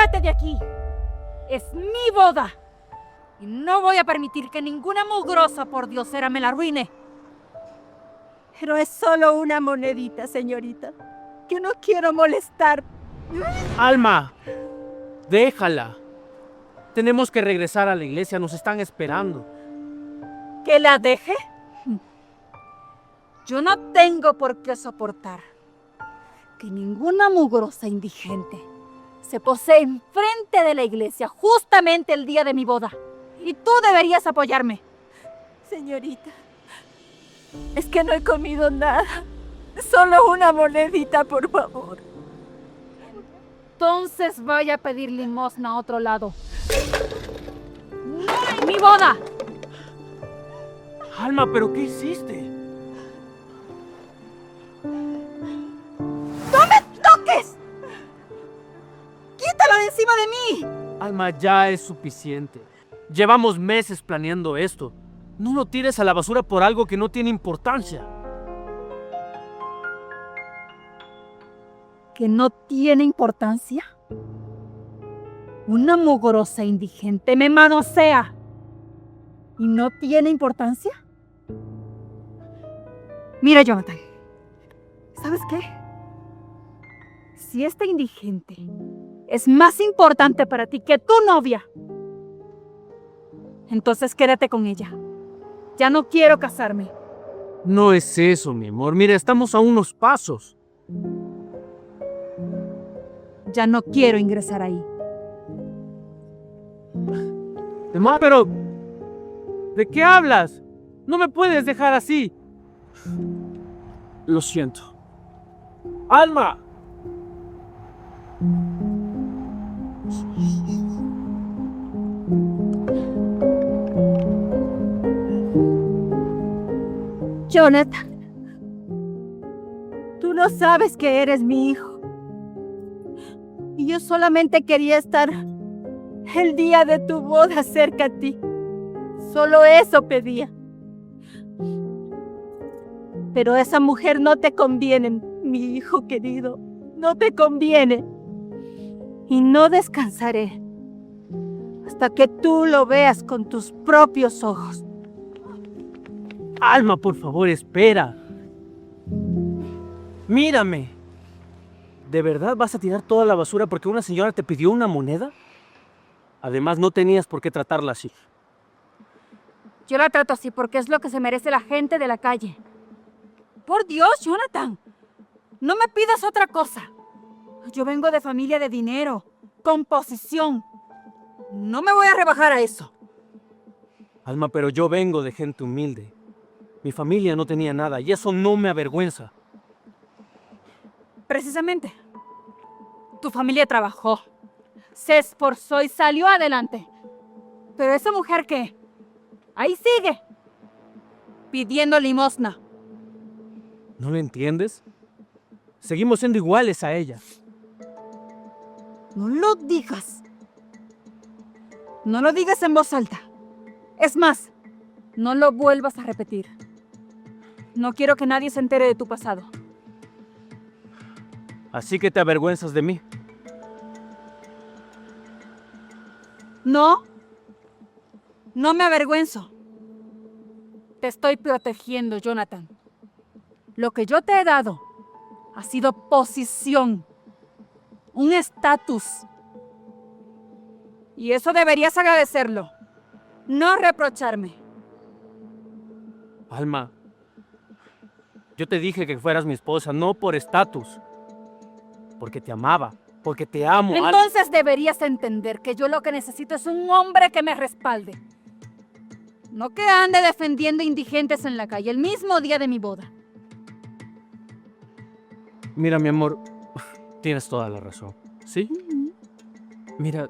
¡Lárgate de aquí! ¡Es mi boda! Y no voy a permitir que ninguna mugrosa pordiosera me la arruine. Pero es solo una monedita, señorita. Que no quiero molestar. Alma, déjala. Tenemos que regresar a la iglesia, nos están esperando. ¿Que la deje? Yo no tengo por qué soportar que ninguna mugrosa indigente se posee enfrente de la iglesia justamente el día de mi boda. Y tú deberías apoyarme. Señorita, es que no he comido nada. Solo una monedita, por favor. Entonces vaya a pedir limosna a otro lado. ¡No en mi boda! Alma, ¿pero qué hiciste? ¡No me toques! ¡Quítalo de encima de mí! Alma, ya es suficiente. Llevamos meses planeando esto. No lo tires a la basura por algo que no tiene importancia. ¿Que no tiene importancia? Una mugrosa indigente me manosea. ¿Y no tiene importancia? Mira, Jonathan. ¿Sabes qué? Si esta indigente es más importante para ti que tu novia, entonces quédate con ella. Ya no quiero casarme. No es eso, mi amor. Mira, estamos a unos pasos. Ya no quiero ingresar ahí. Mamá, pero... ¿de qué hablas? No me puedes dejar así. Lo siento. ¡Alma! Jonathan, tú no sabes que eres mi hijo. Y yo solamente quería estar el día de tu boda cerca a ti. Solo eso pedía. Pero esa mujer no te conviene, mi hijo querido. No te conviene. Y no descansaré hasta que tú lo veas con tus propios ojos. Alma, por favor, espera. Mírame. ¿De verdad vas a tirar toda la basura porque una señora te pidió una moneda? Además, no tenías por qué tratarla así. Yo la trato así porque es lo que se merece la gente de la calle. Por Dios, Jonathan. No me pidas otra cosa. Yo vengo de familia de dinero, con posición. No me voy a rebajar a eso. Alma, pero yo vengo de gente humilde. Mi familia no tenía nada y eso no me avergüenza. Precisamente. Tu familia trabajó, se esforzó y salió adelante. Pero esa mujer, ¿qué? Ahí sigue, pidiendo limosna. ¿No lo entiendes? Seguimos siendo iguales a ella. No lo digas. No lo digas en voz alta. Es más, no lo vuelvas a repetir. No quiero que nadie se entere de tu pasado. Así que te avergüenzas de mí. No. No me avergüenzo. Te estoy protegiendo, Jonathan. Lo que yo te he dado ha sido posición, un estatus. Y eso deberías agradecerlo, no reprocharme. Alma, yo te dije que fueras mi esposa, no por estatus. Porque te amaba, porque te amo. Entonces deberías entender que yo lo que necesito es un hombre que me respalde. No que ande defendiendo indigentes en la calle el mismo día de mi boda. Mira, mi amor, tienes toda la razón, ¿sí? Mira,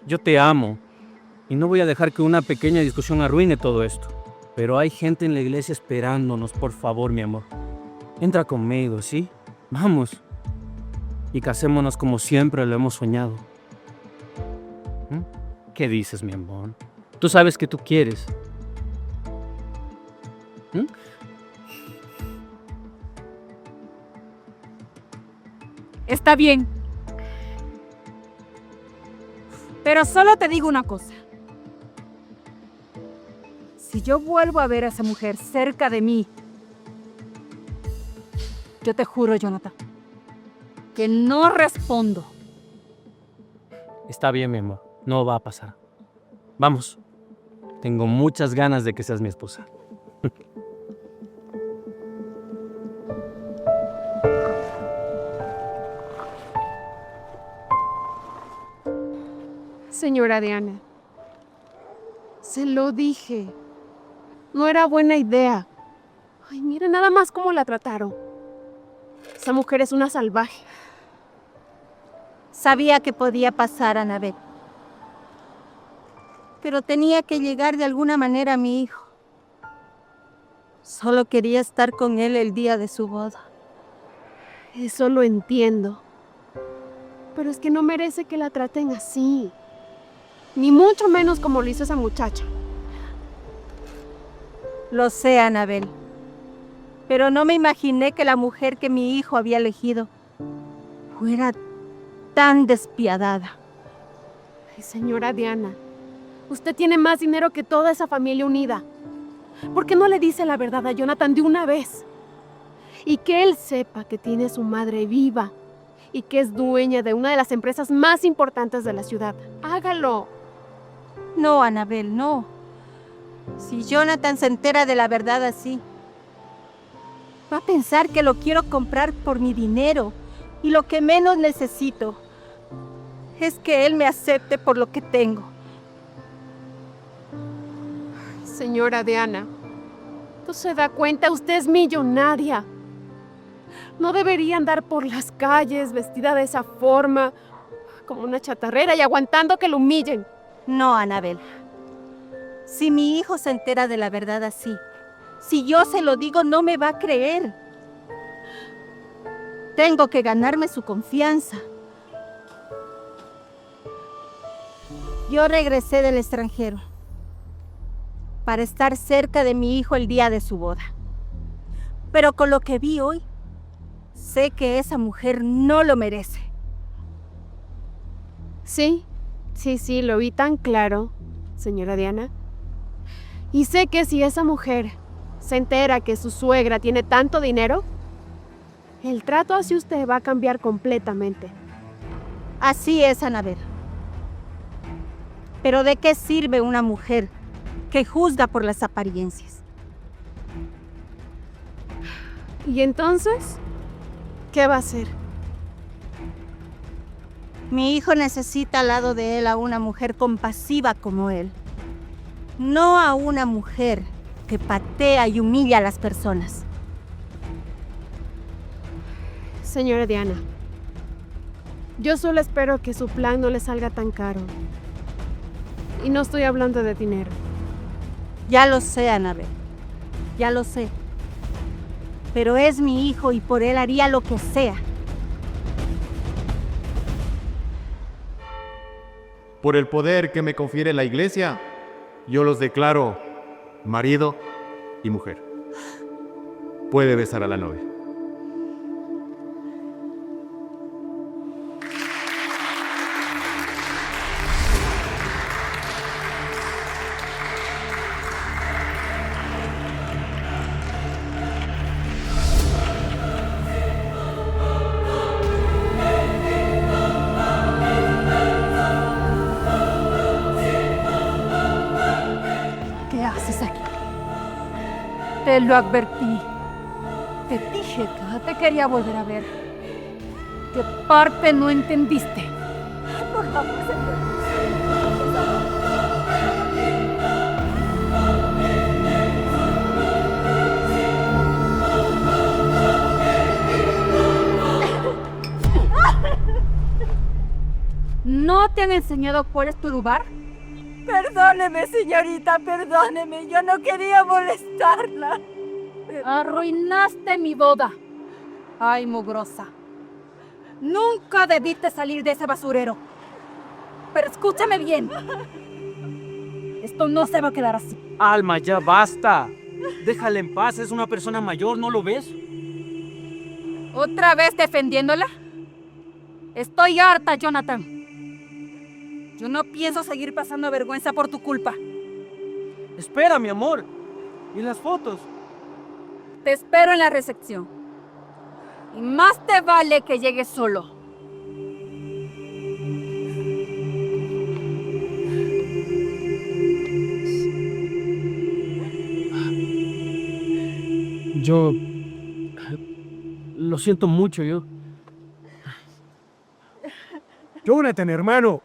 yo te amo y no voy a dejar que una pequeña discusión arruine todo esto. Pero hay gente en la iglesia esperándonos, por favor, mi amor. Entra conmigo, ¿sí? Vamos. Y casémonos como siempre lo hemos soñado. ¿Qué dices, mi amor? Tú sabes que tú quieres. Está bien. Pero solo te digo una cosa. Si yo vuelvo a ver a esa mujer cerca de mí, yo te juro, Jonathan, que no respondo. Está bien, mi amor. No va a pasar. Vamos. Tengo muchas ganas de que seas mi esposa. Señora Diana, se lo dije. No era buena idea. Ay, mire nada más cómo la trataron. Esa mujer es una salvaje. Sabía que podía pasar, Anabel. Pero tenía que llegar de alguna manera a mi hijo. Solo quería estar con él el día de su boda. Eso lo entiendo. Pero es que no merece que la traten así. Ni mucho menos como lo hizo esa muchacha. Lo sé, Anabel. Pero no me imaginé que la mujer que mi hijo había elegido fuera tan despiadada. Ay, señora Diana, usted tiene más dinero que toda esa familia unida. ¿Por qué no le dice la verdad a Jonathan de una vez? Y que él sepa que tiene a su madre viva y que es dueña de una de las empresas más importantes de la ciudad. Hágalo. No, Anabel, no. Si Jonathan se entera de la verdad así, va a pensar que lo quiero comprar por mi dinero y lo que menos necesito es que él me acepte por lo que tengo. Señora Diana, ¿no se da cuenta? Usted es millonaria. No debería andar por las calles vestida de esa forma, como una chatarrera y aguantando que lo humillen. No, Anabel. Si mi hijo se entera de la verdad así, si yo se lo digo, no me va a creer. Tengo que ganarme su confianza. Yo regresé del extranjero para estar cerca de mi hijo el día de su boda. Pero con lo que vi hoy, sé que esa mujer no lo merece. Sí, lo vi tan claro, señora Diana. Y sé que si esa mujer se entera que su suegra tiene tanto dinero, el trato hacia usted va a cambiar completamente. Así es, Anabel. Pero ¿de qué sirve una mujer que juzga por las apariencias? ¿Y entonces qué va a hacer? Mi hijo necesita al lado de él a una mujer compasiva como él. No a una mujer que patea y humilla a las personas. Señora Diana, yo solo espero que su plan no le salga tan caro. Y no estoy hablando de dinero. Ya lo sé, Anabel. Ya lo sé. Pero es mi hijo y por él haría lo que sea. Por el poder que me confiere la Iglesia, yo los declaro marido y mujer. Puede besar a la novia. ¿Qué haces aquí? Te lo advertí. Te dije que no te quería volver a ver. ¿Qué parte no entendiste? Por favor, señor. ¿No te han enseñado cuál es tu lugar? Perdóneme, señorita, perdóneme. Yo no quería molestarla. Arruinaste mi boda. Ay, mugrosa. Nunca debiste salir de ese basurero. Pero escúchame bien. Esto no se va a quedar así. Alma, ya basta. Déjala en paz, es una persona mayor, ¿no lo ves? ¿Otra vez defendiéndola? Estoy harta, Jonathan. Yo no pienso seguir pasando vergüenza por tu culpa. Espera, mi amor. ¿Y las fotos? Te espero en la recepción. Y más te vale que llegues solo. Yo... Lo siento mucho, yo... Jonathan, hermano.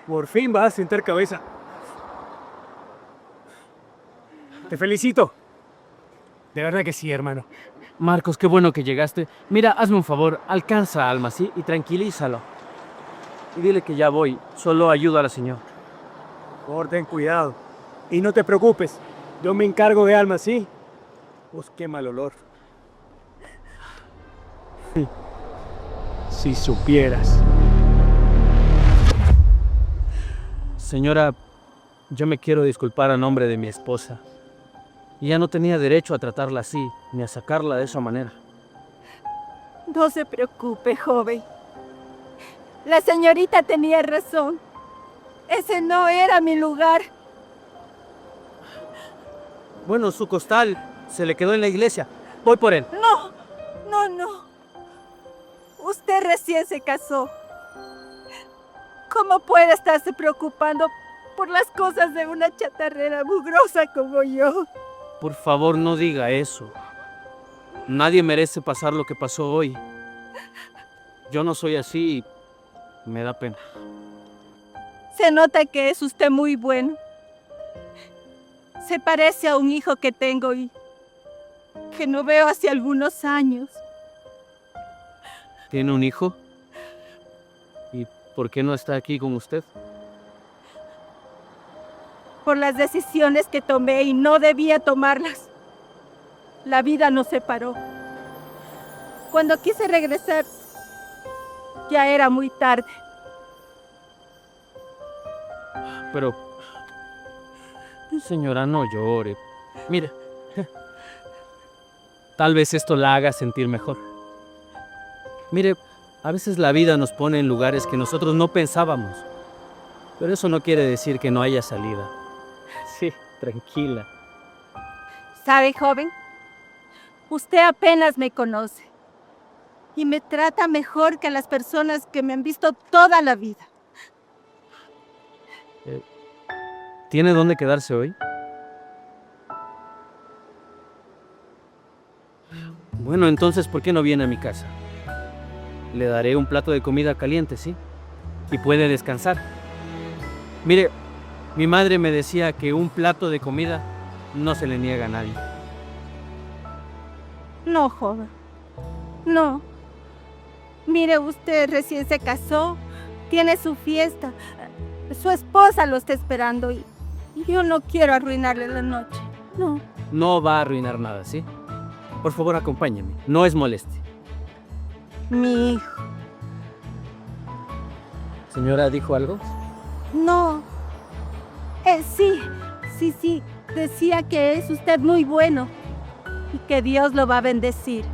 Por fin vas a sentar cabeza. Te felicito. De verdad que sí, hermano. Marcos, qué bueno que llegaste. Mira, hazme un favor, alcanza a Alma, ¿sí? Y tranquilízalo. Y dile que ya voy, solo ayudo a la señora. Ten cuidado. Y no te preocupes. Yo me encargo de Alma, ¿sí? Pues qué mal olor. Si supieras. Señora, yo me quiero disculpar a nombre de mi esposa. Y ya no tenía derecho a tratarla así, ni a sacarla de esa manera. No se preocupe, joven. La señorita tenía razón. Ese no era mi lugar. Bueno, su costal se le quedó en la iglesia. Voy por él. No. Usted recién se casó. ¿Cómo puede estarse preocupando por las cosas de una chatarrera mugrosa como yo? Por favor, no diga eso. Nadie merece pasar lo que pasó hoy. Yo no soy así y me da pena. Se nota que es usted muy bueno. Se parece a un hijo que tengo y que no veo hace algunos años. ¿Tiene un hijo? ¿Y por qué no está aquí con usted? Por las decisiones que tomé y no debía tomarlas. La vida nos separó. Cuando quise regresar, ya era muy tarde. Pero, señora, no llore. Mire, tal vez esto la haga sentir mejor. Mire, a veces la vida nos pone en lugares que nosotros no pensábamos. Pero eso no quiere decir que no haya salida. Sí, tranquila. ¿Sabe, joven? Usted apenas me conoce. Y me trata mejor que a las personas que me han visto toda la vida. ¿Tiene dónde quedarse hoy? Bueno, entonces, ¿por qué no viene a mi casa? Le daré un plato de comida caliente, ¿sí? Y puede descansar. Mire, mi madre me decía que un plato de comida no se le niega a nadie. No, joven. No. Mire, usted recién se casó, tiene su fiesta. Su esposa lo está esperando y yo no quiero arruinarle la noche. No. No va a arruinar nada, ¿sí? Por favor, acompáñeme. No es molestia. Mi hijo. ¿Señora dijo algo? No. Sí. Decía que es usted muy bueno y que Dios lo va a bendecir.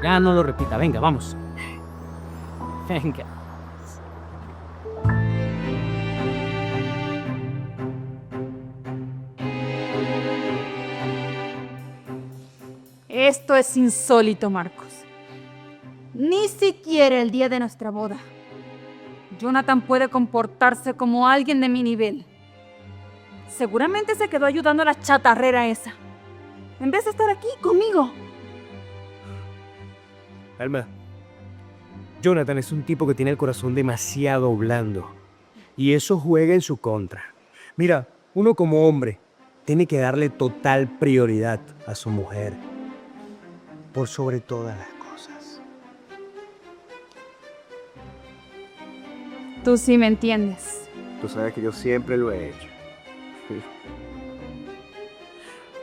Ya no lo repita. Venga, vamos. Venga. Esto es insólito, Marcos. Ni siquiera el día de nuestra boda. Jonathan puede comportarse como alguien de mi nivel. Seguramente se quedó ayudando a la chatarrera esa, en vez de estar aquí conmigo. Alma, Jonathan es un tipo que tiene el corazón demasiado blando. Y eso juega en su contra. Mira, uno como hombre tiene que darle total prioridad a su mujer. Por sobre todas las cosas. Tú sí me entiendes. Tú sabes que yo siempre lo he hecho.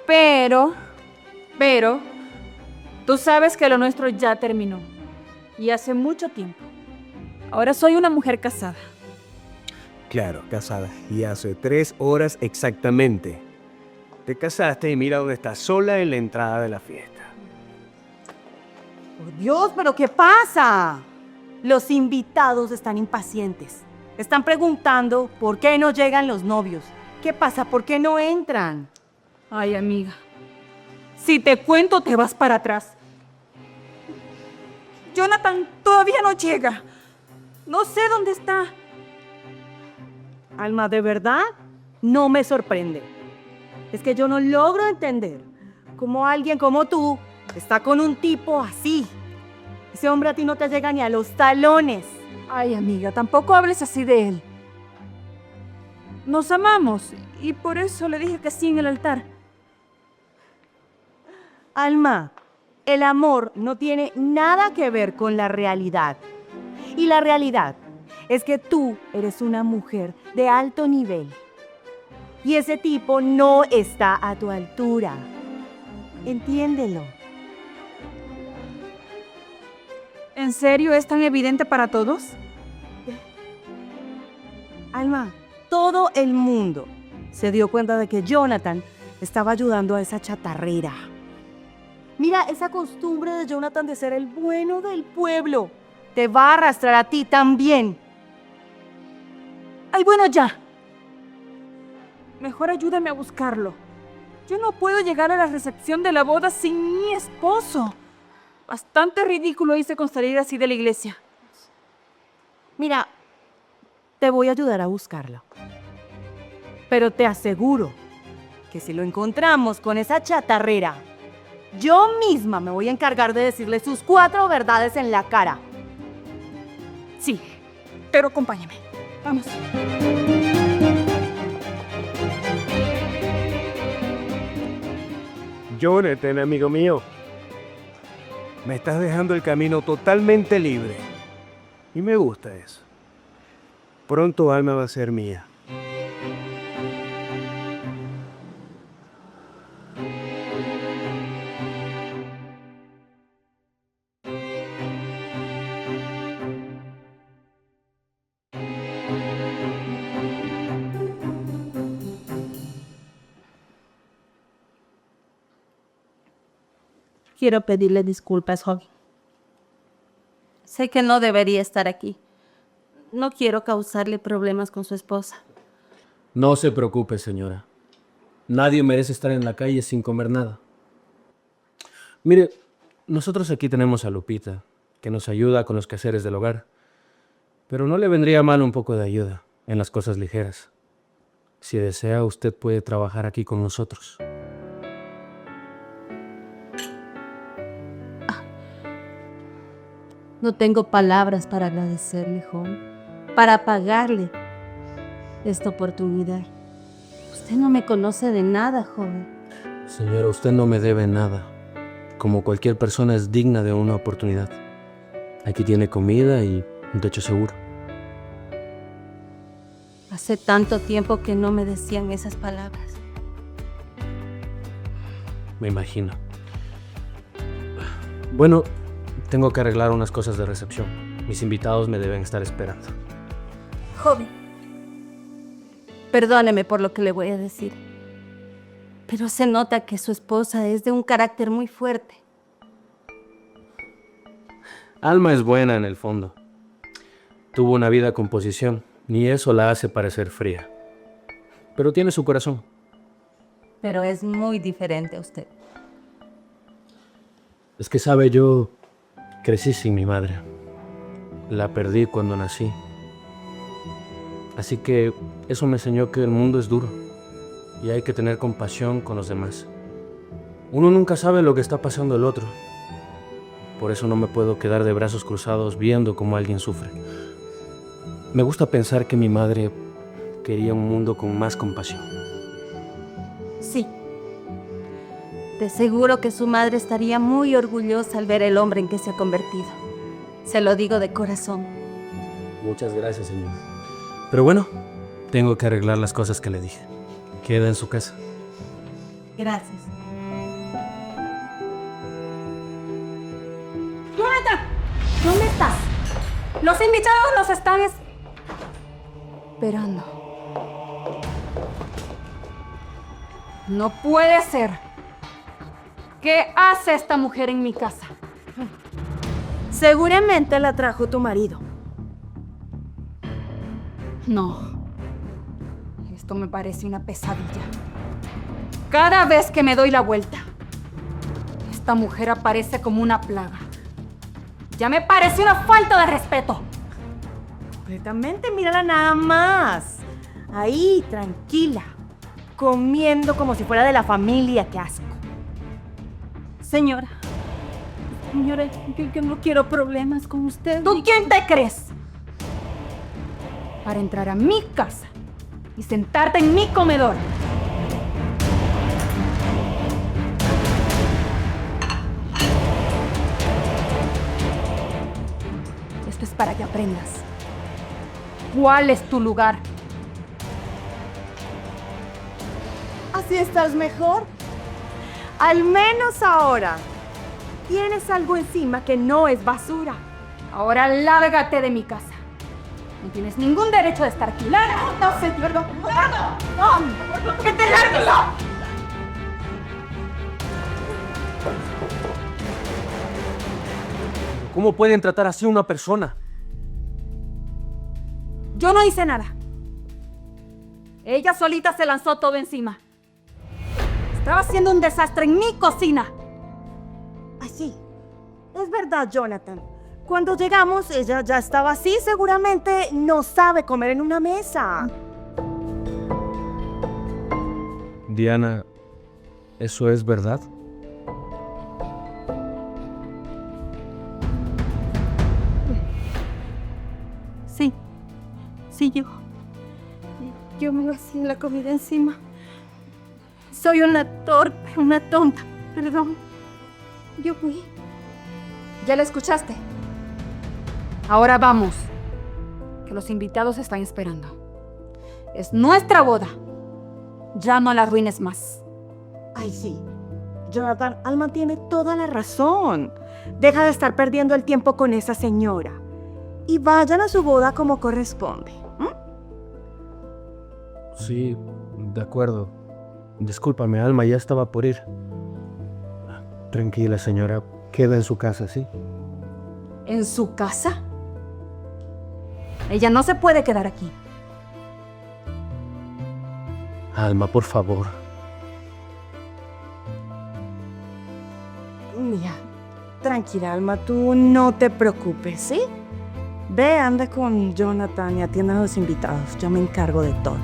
Pero, tú sabes que lo nuestro ya terminó. Y hace mucho tiempo. Ahora soy una mujer casada. Claro, casada. Y hace 3 horas exactamente. Te casaste y mira dónde estás, sola en la entrada de la fiesta. Por Dios, ¿pero qué pasa? Los invitados están impacientes. Están preguntando por qué no llegan los novios. ¿Qué pasa? ¿Por qué no entran? Ay, amiga. Si te cuento, te vas para atrás. Jonathan todavía no llega. No sé dónde está. Alma, de verdad, no me sorprende. Es que yo no logro entender cómo alguien como tú está con un tipo así. Ese hombre a ti no te llega ni a los talones. Ay, amiga, tampoco hables así de él. Nos amamos y por eso le dije que sí en el altar. Alma, el amor no tiene nada que ver con la realidad. Y la realidad es que tú eres una mujer de alto nivel. Y ese tipo no está a tu altura. Entiéndelo. ¿En serio es tan evidente para todos? Alma, todo el mundo se dio cuenta de que Jonathan estaba ayudando a esa chatarrera. Mira, esa costumbre de Jonathan de ser el bueno del pueblo te va a arrastrar a ti también. Ay, bueno, ya. Mejor ayúdame a buscarlo. Yo no puedo llegar a la recepción de la boda sin mi esposo. Bastante ridículo hice con salir así de la iglesia. Mira, te voy a ayudar a buscarlo. Pero te aseguro que si lo encontramos con esa chatarrera, yo misma me voy a encargar de decirle sus 4 verdades en la cara. Sí, pero acompáñame. Vamos. Jonathan, amigo mío, me estás dejando el camino totalmente libre. Y me gusta eso. Pronto Alma va a ser mía. Quiero pedirle disculpas, joven. Sé que no debería estar aquí. No quiero causarle problemas con su esposa. No se preocupe, señora. Nadie merece estar en la calle sin comer nada. Mire, nosotros aquí tenemos a Lupita, que nos ayuda con los quehaceres del hogar. Pero no le vendría mal un poco de ayuda en las cosas ligeras. Si desea, usted puede trabajar aquí con nosotros. No tengo palabras para agradecerle, joven, para pagarle esta oportunidad. Usted no me conoce de nada, joven. Señora, usted no me debe nada. Como cualquier persona es digna de una oportunidad. Aquí tiene comida y un techo seguro. Hace tanto tiempo que no me decían esas palabras. Me imagino. Bueno, tengo que arreglar unas cosas de recepción. Mis invitados me deben estar esperando. Joven, perdóneme por lo que le voy a decir, pero se nota que su esposa es de un carácter muy fuerte. Alma es buena en el fondo. Tuvo una vida con posición, ni eso la hace parecer fría. Pero tiene su corazón. Pero es muy diferente a usted. Es que sabe, yo crecí sin mi madre. La perdí cuando nací. Así que eso me enseñó que el mundo es duro y hay que tener compasión con los demás. Uno nunca sabe lo que está pasando el otro. Por eso no me puedo quedar de brazos cruzados viendo cómo alguien sufre. Me gusta pensar que mi madre quería un mundo con más compasión. Sí. De seguro que su madre estaría muy orgullosa al ver el hombre en que se ha convertido. Se lo digo de corazón. Muchas gracias, señor. Pero bueno, tengo que arreglar las cosas que le dije. Queda en su casa. Gracias. ¡Jonathan! ¿Dónde estás? Los invitados nos están esperando. No puede ser. ¿Qué hace esta mujer en mi casa? Seguramente la trajo tu marido. No. Esto me parece una pesadilla. Cada vez que me doy la vuelta, esta mujer aparece como una plaga. Ya me parece una falta de respeto. Completamente, mírala nada más. Ahí, tranquila. Comiendo como si fuera de la familia, qué asco. Señora, Yo no quiero problemas con usted. ¿tú quién te crees? Para entrar a mi casa y sentarte en mi comedor. Esto es para que aprendas. ¿Cuál es tu lugar? ¿Así estás mejor? Al menos ahora. Tienes algo encima que no es basura. Ahora lárgate de mi casa. No tienes ningún derecho de estar aquí. No, señor, no. ¡Que te largues! ¿Cómo pueden tratar así a una persona? Yo no hice nada. Ella solita se lanzó todo encima. Estaba haciendo un desastre en mi cocina. Así. Es verdad, Jonathan. Cuando llegamos, ella ya estaba así. Seguramente no sabe comer en una mesa. Diana, ¿eso es verdad? Sí, yo me hacía la comida encima. Soy una torpe, una tonta. Perdón. Yo fui. ¿Ya la escuchaste? Ahora vamos, que los invitados están esperando. Es nuestra boda. Ya no la arruines más. Ay, sí. Jonathan, Alma tiene toda la razón. Deja de estar perdiendo el tiempo con esa señora. Y vayan a su boda como corresponde. Sí, de acuerdo. Discúlpame, Alma, ya estaba por ir. Tranquila, señora. Queda en su casa, ¿sí? ¿En su casa? Ella no se puede quedar aquí. Alma, por favor. Mira, tranquila, Alma, tú no te preocupes, ¿sí? Ve, anda con Jonathan y atienda a los invitados. Yo me encargo de todo.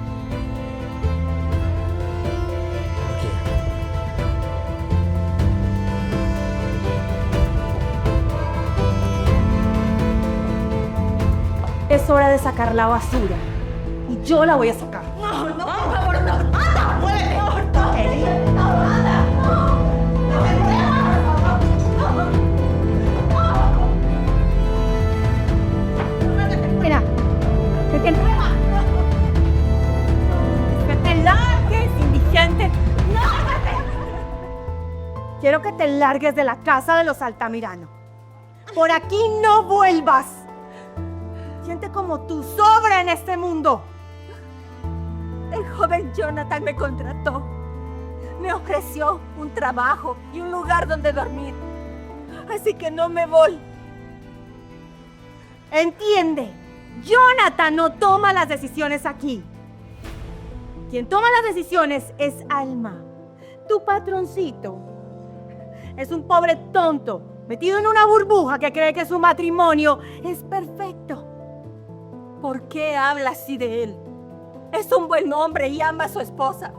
Es hora de sacar la basura. Y yo la voy a sacar. No, por favor, no. ¡Anda! ¡Muévete! Mira, ¡Que te largues, indigente! Quiero que te largues de la casa de los Altamirano. Por aquí no vuelvas. Siente como tu sobra en este mundo. El joven Jonathan me contrató. Me ofreció un trabajo y un lugar donde dormir. Así que no me voy. Entiende, Jonathan no toma las decisiones aquí. Quien toma las decisiones es Alma, tu patroncito. Es un pobre tonto, metido en una burbuja que cree que su matrimonio es perfecto. ¿Por qué habla así de él? Es un buen hombre y ama a su esposa.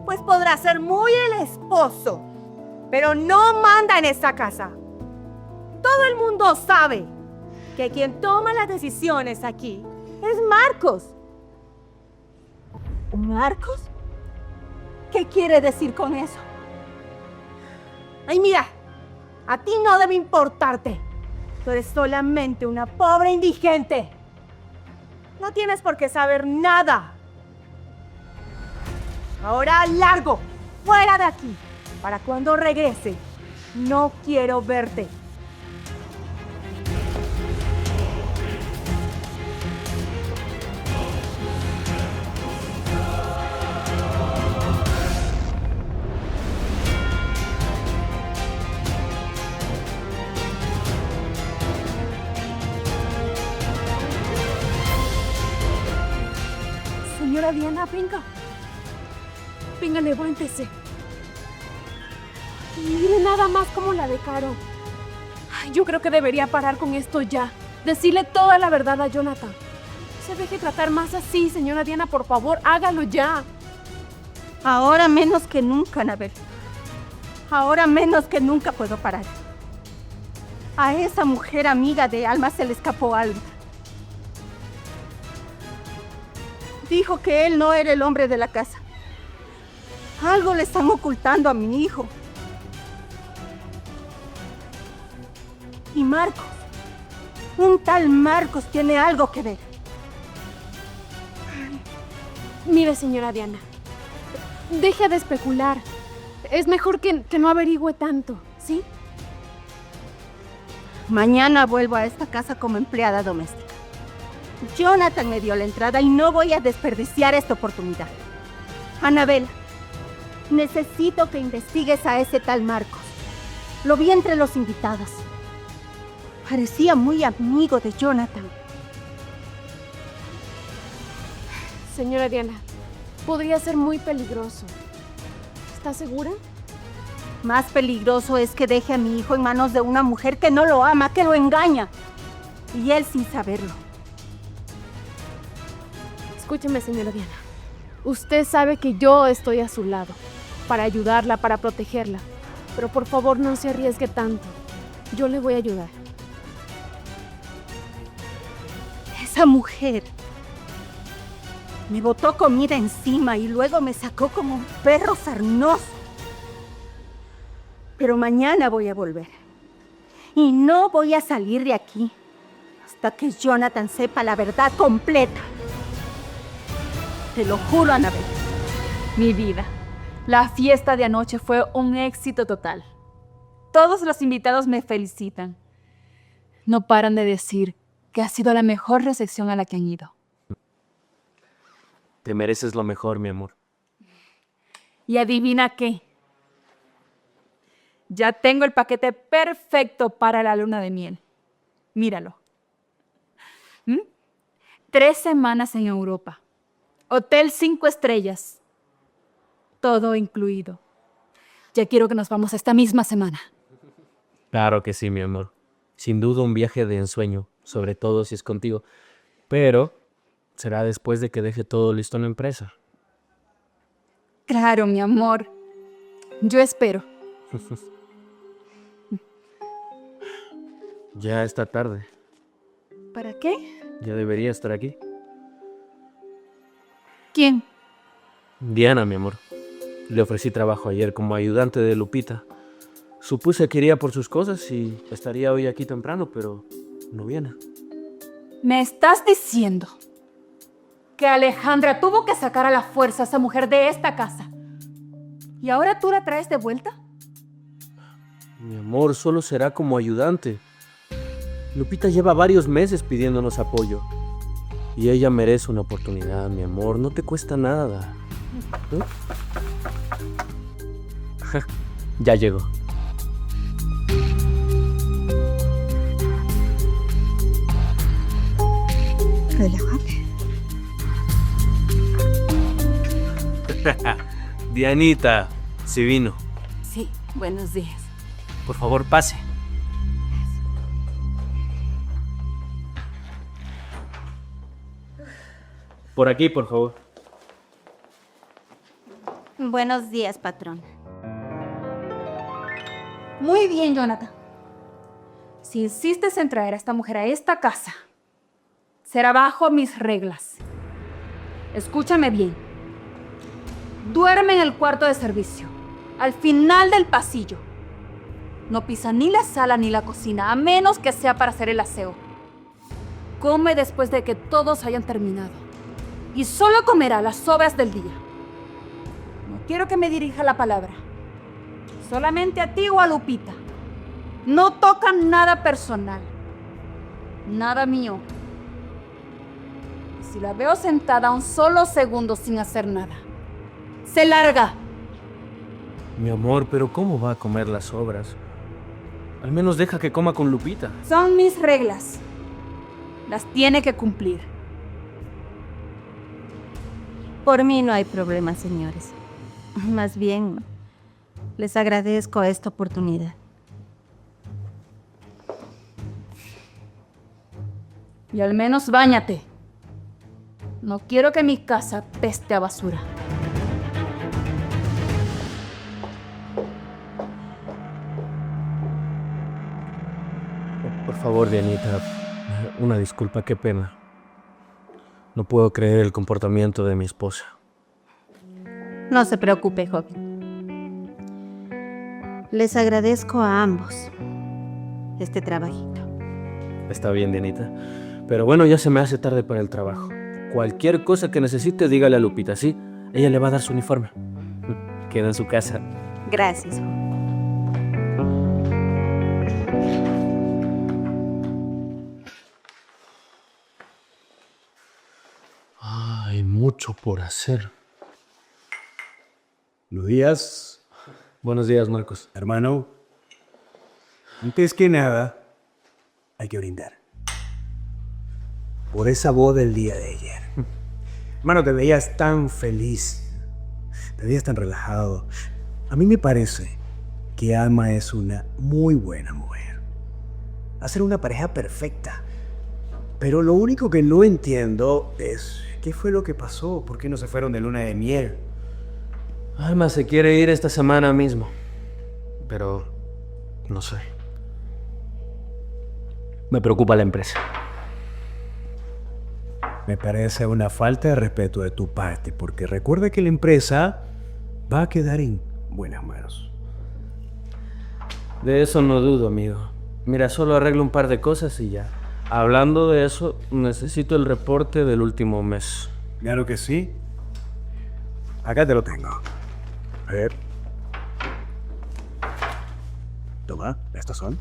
Pues podrá ser muy el esposo, pero no manda en esta casa. Todo el mundo sabe que quien toma las decisiones aquí es Marcos. ¿Marcos? ¿Qué quiere decir con eso? Ay, mira, a ti no debe importarte. Tú eres solamente una pobre indigente. No tienes por qué saber nada. Ahora largo, fuera de aquí. Para cuando regrese, no quiero verte. Señora Diana, venga. Venga, levántese. Mire nada más cómo la de Caro. Ay, yo creo que debería parar con esto ya. Decirle toda la verdad a Jonathan. No se deje tratar más así, señora Diana, por favor, hágalo ya. Ahora menos que nunca, Anabel. Ahora menos que nunca puedo parar. A esa mujer amiga de Alma se le escapó algo. Dijo que él no era el hombre de la casa. Algo le están ocultando a mi hijo. Y Marcos, un tal Marcos tiene algo que ver. Mire, señora Diana, deje de especular. Es mejor que no averigüe tanto, ¿sí? Mañana vuelvo a esta casa como empleada doméstica. Jonathan me dio la entrada y no voy a desperdiciar esta oportunidad. Anabel, necesito que investigues a ese tal Marcos. Lo vi entre los invitados. Parecía muy amigo de Jonathan. Señora Diana, podría ser muy peligroso. ¿Está segura? Más peligroso es que deje a mi hijo en manos de una mujer que no lo ama, que lo engaña. Y él sin saberlo. Escúcheme, señora Diana. Usted sabe que yo estoy a su lado, para ayudarla, para protegerla. Pero por favor no se arriesgue tanto. Yo le voy a ayudar. Esa mujer me botó comida encima y luego me sacó como un perro sarnoso. Pero mañana voy a volver. Y no voy a salir de aquí hasta que Jonathan sepa la verdad completa. Te lo juro, Anabel. Mi vida, la fiesta de anoche fue un éxito total. Todos los invitados me felicitan. No paran de decir que ha sido la mejor recepción a la que han ido. Te mereces lo mejor, mi amor. ¿Y adivina qué? Ya tengo el paquete perfecto para la luna de miel. Míralo. 3 semanas en Europa. Hotel 5 estrellas. Todo incluido. Ya quiero que nos vamos esta misma semana. Claro que sí, mi amor. Sin duda un viaje de ensueño, sobre todo si es contigo. Pero será después de que deje todo listo en la empresa. Claro, mi amor. Yo espero. Ya está tarde. ¿Para qué? Ya debería estar aquí. ¿Quién? Diana, mi amor. Le ofrecí trabajo ayer como ayudante de Lupita. Supuse que iría por sus cosas y estaría hoy aquí temprano, pero no viene. ¿Me estás diciendo que Alejandra tuvo que sacar a la fuerza a esa mujer de esta casa? ¿Y ahora tú la traes de vuelta? Mi amor, solo será como ayudante. Lupita lleva varios meses pidiéndonos apoyo. Y ella merece una oportunidad, mi amor. No te cuesta nada. ¿Eh? Ya llegó. Relájate. Dianita, sí vino. Sí, buenos días. Por favor, pase. Por aquí, por favor. Buenos días, patrón. Muy bien, Jonathan. Si insistes en traer a esta mujer a esta casa, será bajo mis reglas. Escúchame bien. Duerme en el cuarto de servicio, al final del pasillo. No pisa ni la sala ni la cocina, a menos que sea para hacer el aseo. Come después de que todos hayan terminado. Y solo comerá las sobras del día. No quiero que me dirija la palabra. Solamente a ti o a Lupita. No toca nada personal. Nada mío. Y si la veo sentada un solo segundo sin hacer nada, se larga. Mi amor, pero ¿cómo va a comer las sobras? Al menos deja que coma con Lupita. Son mis reglas. Las tiene que cumplir. Por mí no hay problema, señores. Más bien, les agradezco esta oportunidad. Y al menos báñate. No quiero que mi casa peste a basura. Por favor, Dianita, una disculpa, qué pena. No puedo creer el comportamiento de mi esposa. No se preocupe, joven. Les agradezco a ambos este trabajito. Está bien, Dianita. Pero bueno, ya se me hace tarde para el trabajo. Cualquier cosa que necesite, dígale a Lupita, ¿sí? Ella le va a dar su uniforme. Queda en su casa. Gracias. Hay mucho por hacer. Buenos días, Buenos días, Marcos. hermano. Antes que nada, hay que brindar. Por esa boda del día de ayer. Hermano, te veías tan feliz. Te veías tan relajado. A mí me parece que Alma es una muy buena mujer. Va a ser una pareja perfecta. Pero lo único que no entiendo es qué fue lo que pasó. ¿Por qué no se fueron de luna de miel? Alma se quiere ir esta semana mismo. Pero no sé. Me preocupa la empresa. Me parece una falta de respeto de tu parte, porque recuerda que la empresa va a quedar en buenas manos. De eso no dudo, amigo. Mira, solo arreglo un par de cosas y ya. Hablando de eso, necesito el reporte del último mes. Claro que sí. Acá te lo tengo. A ver. Toma, estos son.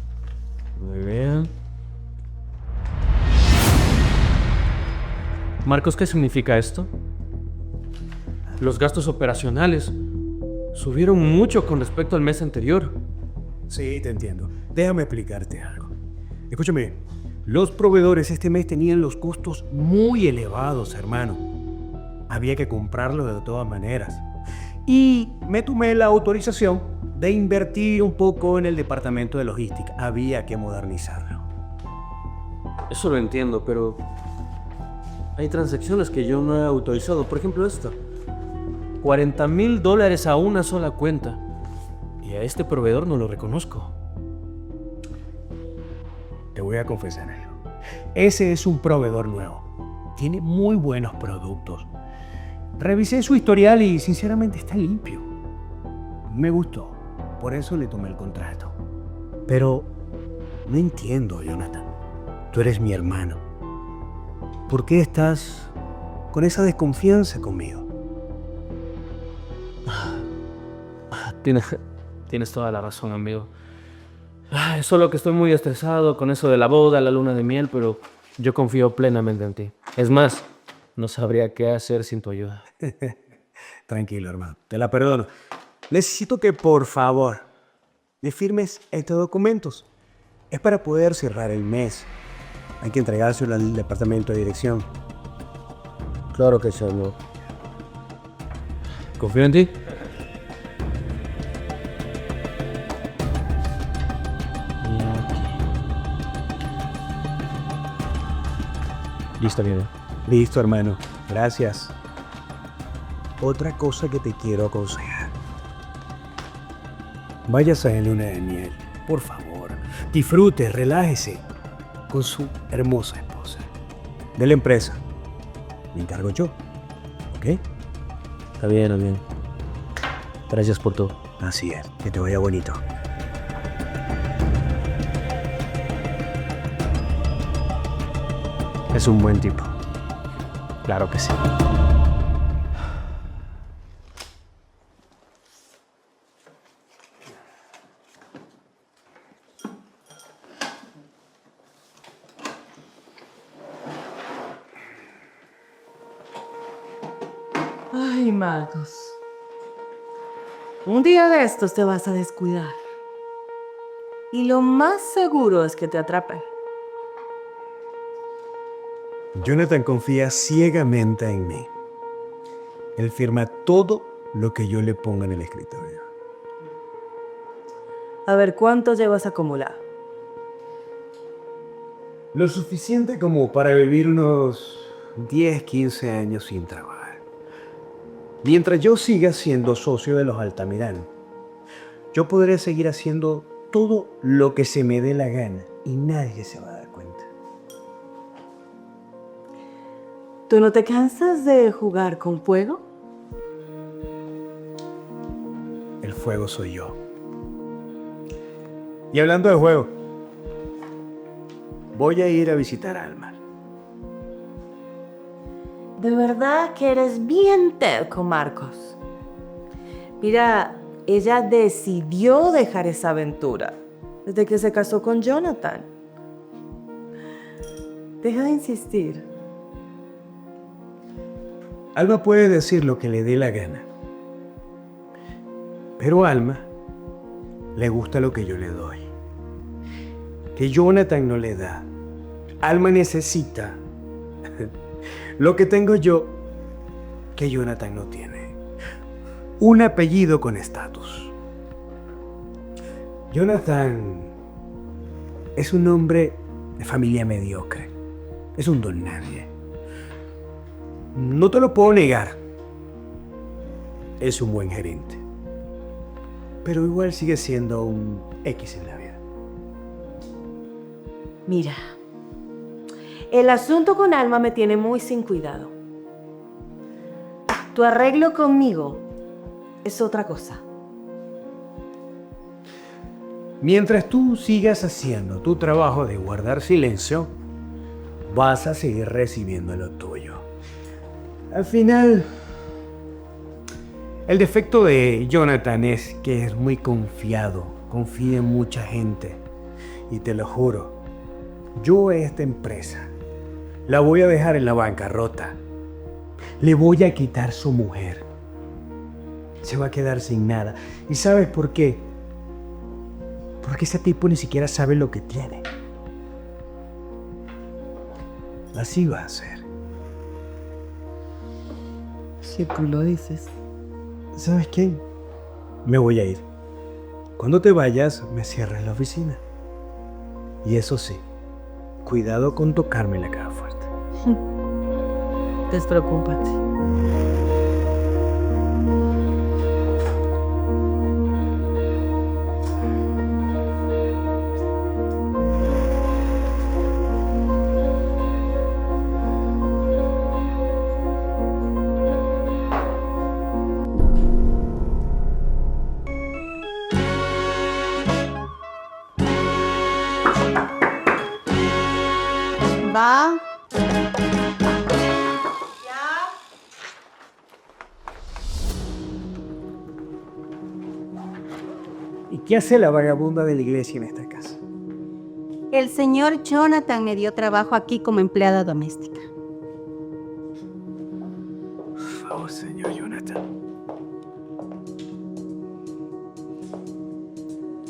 Muy bien. Marcos, ¿qué significa esto? Los gastos operacionales subieron mucho con respecto al mes anterior. Sí, te entiendo. Déjame explicarte algo. Escúchame, los proveedores este mes tenían los costos muy elevados, hermano. Había que comprarlo de todas maneras. Y me tomé la autorización de invertir un poco en el departamento de logística. Había que modernizarlo. Eso lo entiendo, pero hay transacciones que yo no he autorizado. Por ejemplo, esta. $40,000 a una sola cuenta. Y a este proveedor no lo reconozco. Te voy a confesar algo. Ese es un proveedor nuevo. Tiene muy buenos productos. Revisé su historial y sinceramente está limpio. Me gustó. Por eso le tomé el contrato. Pero no entiendo, Jonathan. Tú eres mi hermano. ¿Por qué estás con esa desconfianza conmigo? Tienes toda la razón, amigo. Es solo que estoy muy estresado con eso de la boda, la luna de miel, pero yo confío plenamente en ti. Es más, no sabría qué hacer sin tu ayuda. Tranquilo, hermano. Te la perdono. Necesito que, por favor, me firmes estos documentos. Es para poder cerrar el mes. Hay que entregárselo al departamento de dirección. Claro que sí, amigo. Confío en ti. Listo, bien. Listo, hermano. Gracias. Otra cosa que te quiero aconsejar. Váyase en luna de miel, por favor. Disfrute, relájese con su hermosa esposa. De la empresa. Me encargo yo. ¿Ok? Está bien. Gracias por todo. Así es. Que te vaya bonito. Es un buen tipo. Claro que sí. Ay, Marcos. Un día de estos te vas a descuidar. Y lo más seguro es que te atrapen. Jonathan confía ciegamente en mí. Él firma todo lo que yo le ponga en el escritorio. A ver, ¿cuánto llevas acumulado? Lo suficiente como para vivir unos 10, 15 años sin trabajar. Mientras yo siga siendo socio de los Altamirano, yo podré seguir haciendo todo lo que se me dé la gana y nadie se va a dar cuenta. ¿Tú no te cansas de jugar con fuego? El fuego soy yo. Y hablando de juego, voy a ir a visitar a Alma. De verdad que eres bien terco, Marcos. Mira, ella decidió dejar esa aventura desde que se casó con Jonathan. Deja de insistir. Alma puede decir lo que le dé la gana. Pero a Alma le gusta lo que yo le doy. Que Jonathan no le da. Alma necesita lo que tengo yo que Jonathan no tiene. Un apellido con estatus. Jonathan es un hombre de familia mediocre. Es un don nadie. No te lo puedo negar. Es un buen gerente. Pero igual sigue siendo un X en la vida. Mira, el asunto con Alma me tiene muy sin cuidado. Tu arreglo conmigo es otra cosa. Mientras tú sigas haciendo tu trabajo de guardar silencio, vas a seguir recibiendo lo tuyo. Al final, el defecto de Jonathan es que es muy confiado, confía en mucha gente. Y te lo juro, yo a esta empresa la voy a dejar en la bancarrota. Le voy a quitar su mujer. Se va a quedar sin nada. ¿Y sabes por qué? Porque ese tipo ni siquiera sabe lo que tiene. Así va a ser. Si tú lo dices. ¿Sabes qué? Me voy a ir. Cuando te vayas, me cierras la oficina. Y eso sí, cuidado con tocarme la cara fuerte. Despreocúpate. Va. ¿Y qué hace la vagabunda de la iglesia en esta casa? El señor Jonathan me dio trabajo aquí como empleada doméstica. Oh, señor Jonathan.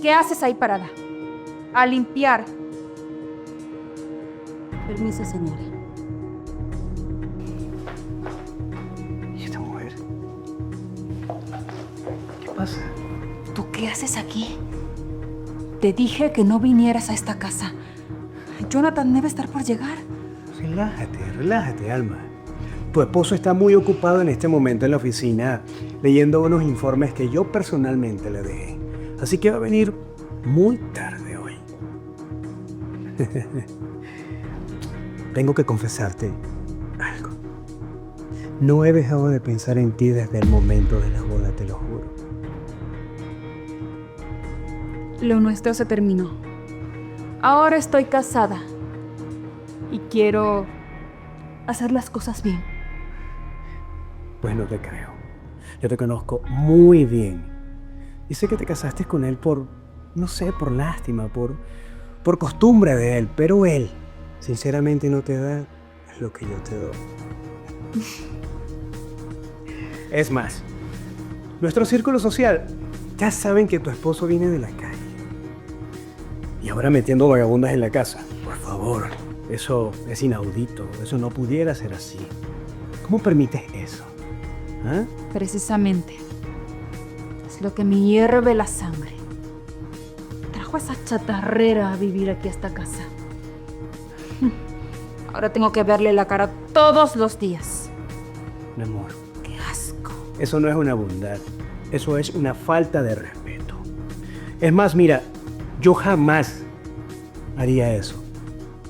¿Qué haces ahí parada? A limpiar. Permiso, señora. ¿Y esta mujer? ¿Qué pasa? ¿Tú qué haces aquí? Te dije que no vinieras a esta casa. Jonathan debe estar por llegar. Relájate, Alma. Tu esposo está muy ocupado en este momento en la oficina leyendo unos informes que yo personalmente le dejé. Así que va a venir muy tarde hoy. Tengo que confesarte algo. No he dejado de pensar en ti desde el momento de la boda, te lo juro. Lo nuestro se terminó. Ahora estoy casada. Y quiero hacer las cosas bien. Pues no te creo. Yo te conozco muy bien. Y sé que te casaste con él por, no sé, por lástima, por costumbre de él. Pero él, sinceramente, no te da lo que yo te doy. Es más, nuestro círculo social ya saben que tu esposo viene de la calle. Y ahora metiendo vagabundas en la casa. Por favor, eso es inaudito. Eso no pudiera ser así. ¿Cómo permites eso? ¿Ah? Precisamente. Es lo que me hierve la sangre. Trajo esa chatarrera a vivir aquí a esta casa. Ahora tengo que verle la cara todos los días. Mi amor, ¡Qué asco! eso no es una bondad. Eso es una falta de respeto. Es más, mira, yo jamás haría eso.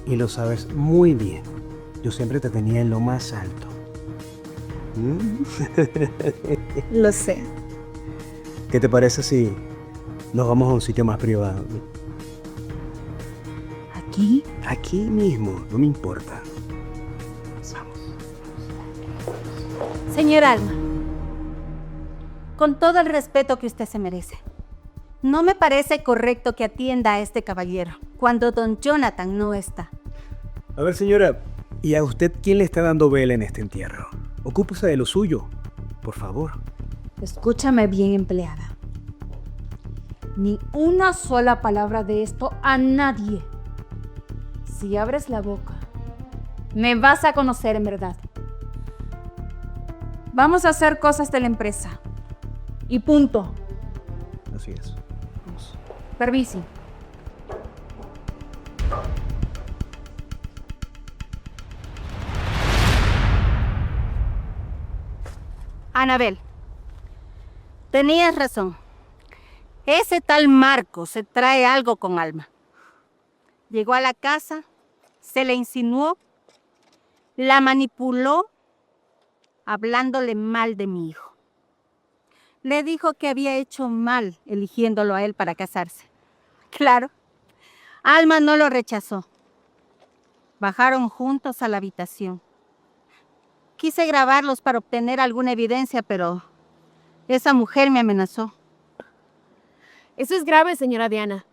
Y lo sabes muy bien. Yo siempre te tenía en lo más alto. Lo sé. ¿Qué te parece si nos vamos a un sitio más privado? ¿Aquí? Aquí mismo, no me importa. Vamos. Señor Alma, con todo el respeto que usted se merece, no me parece correcto que atienda a este caballero cuando don Jonathan no está. A ver, señora, ¿y a usted quién le está dando vela en este entierro? Ocúpese de lo suyo, por favor. Escúchame bien, empleada. Ni una sola palabra de esto a nadie. Si abres la boca, me vas a conocer en verdad. Vamos a hacer cosas de la empresa. Y punto. Así es. Vamos. Permiso. Anabel, tenías razón. Ese tal Marcos se trae algo con Alma. Llegó a la casa, se le insinuó, la manipuló, hablándole mal de mi hijo. Le dijo que había hecho mal eligiéndolo a él para casarse. Claro, Alma no lo rechazó. Bajaron juntos a la habitación. Quise grabarlos para obtener alguna evidencia, pero esa mujer me amenazó. Eso es grave, señora Diana.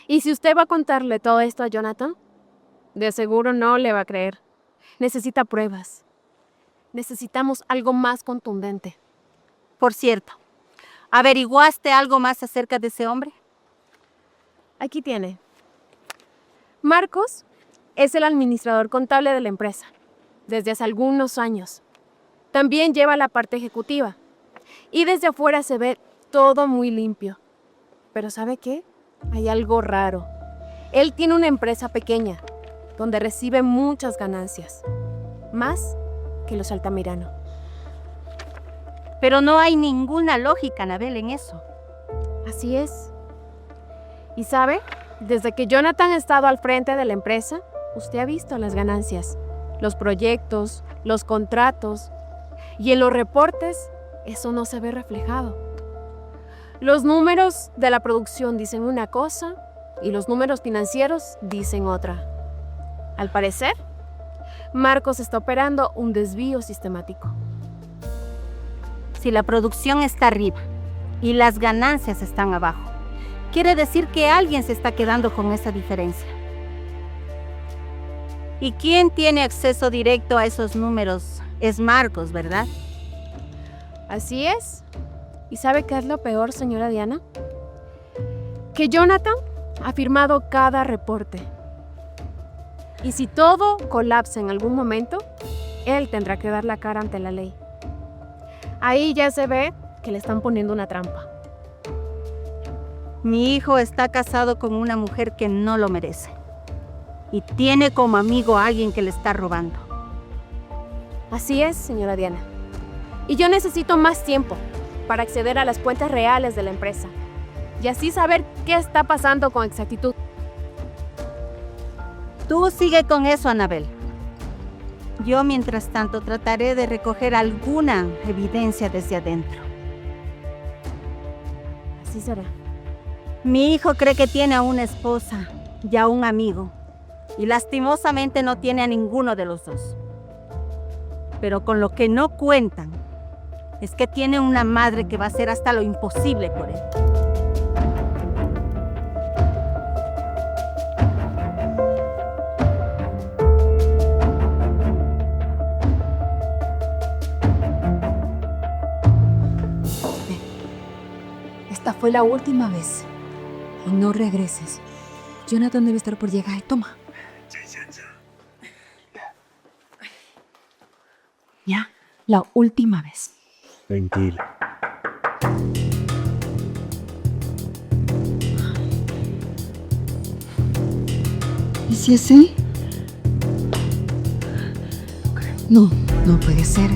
¿Y si usted va a contarle todo esto a Jonathan? De seguro no le va a creer. Necesita pruebas. Necesitamos algo más contundente. Por cierto, ¿averiguaste algo más acerca de ese hombre? Aquí tiene. Marcos es el administrador contable de la empresa, desde hace algunos años. También lleva la parte ejecutiva. Y desde afuera se ve todo muy limpio. Pero ¿sabe qué? Hay algo raro. Él tiene una empresa pequeña, donde recibe muchas ganancias. Más que los Altamirano. Pero no hay ninguna lógica, Anabel, en eso. Así es. Y sabe, desde que Jonathan ha estado al frente de la empresa, usted ha visto las ganancias, los proyectos, los contratos. Y en los reportes, eso no se ve reflejado. Los números de la producción dicen una cosa y los números financieros dicen otra. Al parecer, Marcos está operando un desvío sistemático. Si la producción está arriba y las ganancias están abajo, quiere decir que alguien se está quedando con esa diferencia. ¿Y quién tiene acceso directo a esos números? Es Marcos, ¿verdad? Así es. ¿Y sabe qué es lo peor, señora Diana? Que Jonathan ha firmado cada reporte. Y si todo colapsa en algún momento, él tendrá que dar la cara ante la ley. Ahí ya se ve que le están poniendo una trampa. Mi hijo está casado con una mujer que no lo merece. Y tiene como amigo a alguien que le está robando. Así es, señora Diana. Y yo necesito más tiempo para acceder a las cuentas reales de la empresa. Y así saber qué está pasando con exactitud. Tú sigue con eso, Anabel. Yo, mientras tanto, trataré de recoger alguna evidencia desde adentro. Así será. Mi hijo cree que tiene a una esposa y a un amigo. Y lastimosamente no tiene a ninguno de los dos. Pero con lo que no cuentan es que tiene una madre que va a hacer hasta lo imposible por él. Esta fue la última vez. Y no regreses. Jonathan debe estar por llegar. Toma. Ya, la última vez. Tranquila. ¿Y si es sí? No, no puede ser.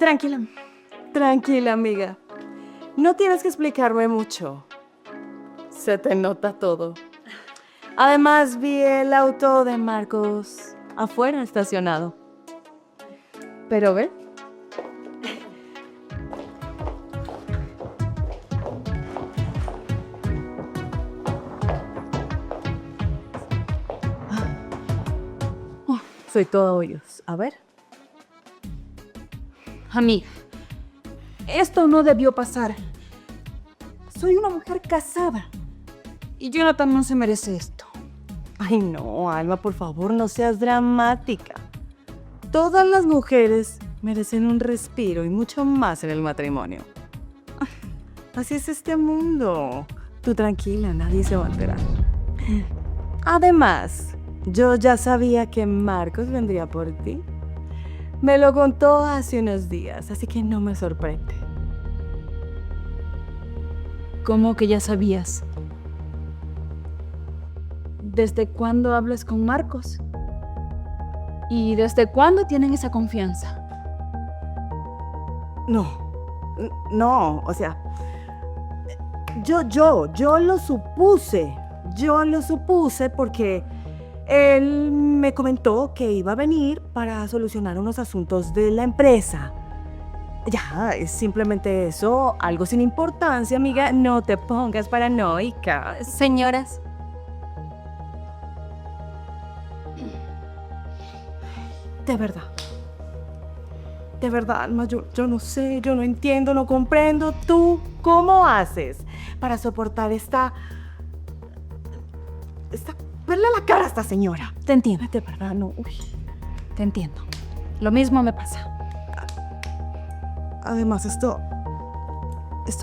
Tranquila, tranquila, amiga. No tienes que explicarme mucho. Se te nota todo. Además, vi el auto de Marcos afuera estacionado. Pero ve. Soy todo oídos. A ver. Amiga, esto no debió pasar. Soy una mujer casada. Y Jonathan no se merece esto. Ay, no, Alma, por favor, no seas dramática. Todas las mujeres merecen un respiro y mucho más en el matrimonio. Así es este mundo. Tú tranquila, nadie se va a enterar. Además, yo ya sabía que Marcos vendría por ti. Me lo contó hace unos días, así que no me sorprende. ¿Cómo que ya sabías? ¿Desde cuándo hablas con Marcos? ¿Y desde cuándo tienen esa confianza? No, o sea, yo lo supuse. Yo lo supuse porque él me comentó que iba a venir para solucionar unos asuntos de la empresa. Ya, es simplemente eso, algo sin importancia, amiga. No te pongas paranoica. Señoras, De verdad, Alma, yo no sé, yo no entiendo, no comprendo. ¿Tú cómo haces para soportar verle la cara a esta señora? Te entiendo, De verdad, no. Uy. te entiendo. Lo mismo me pasa. Además, esto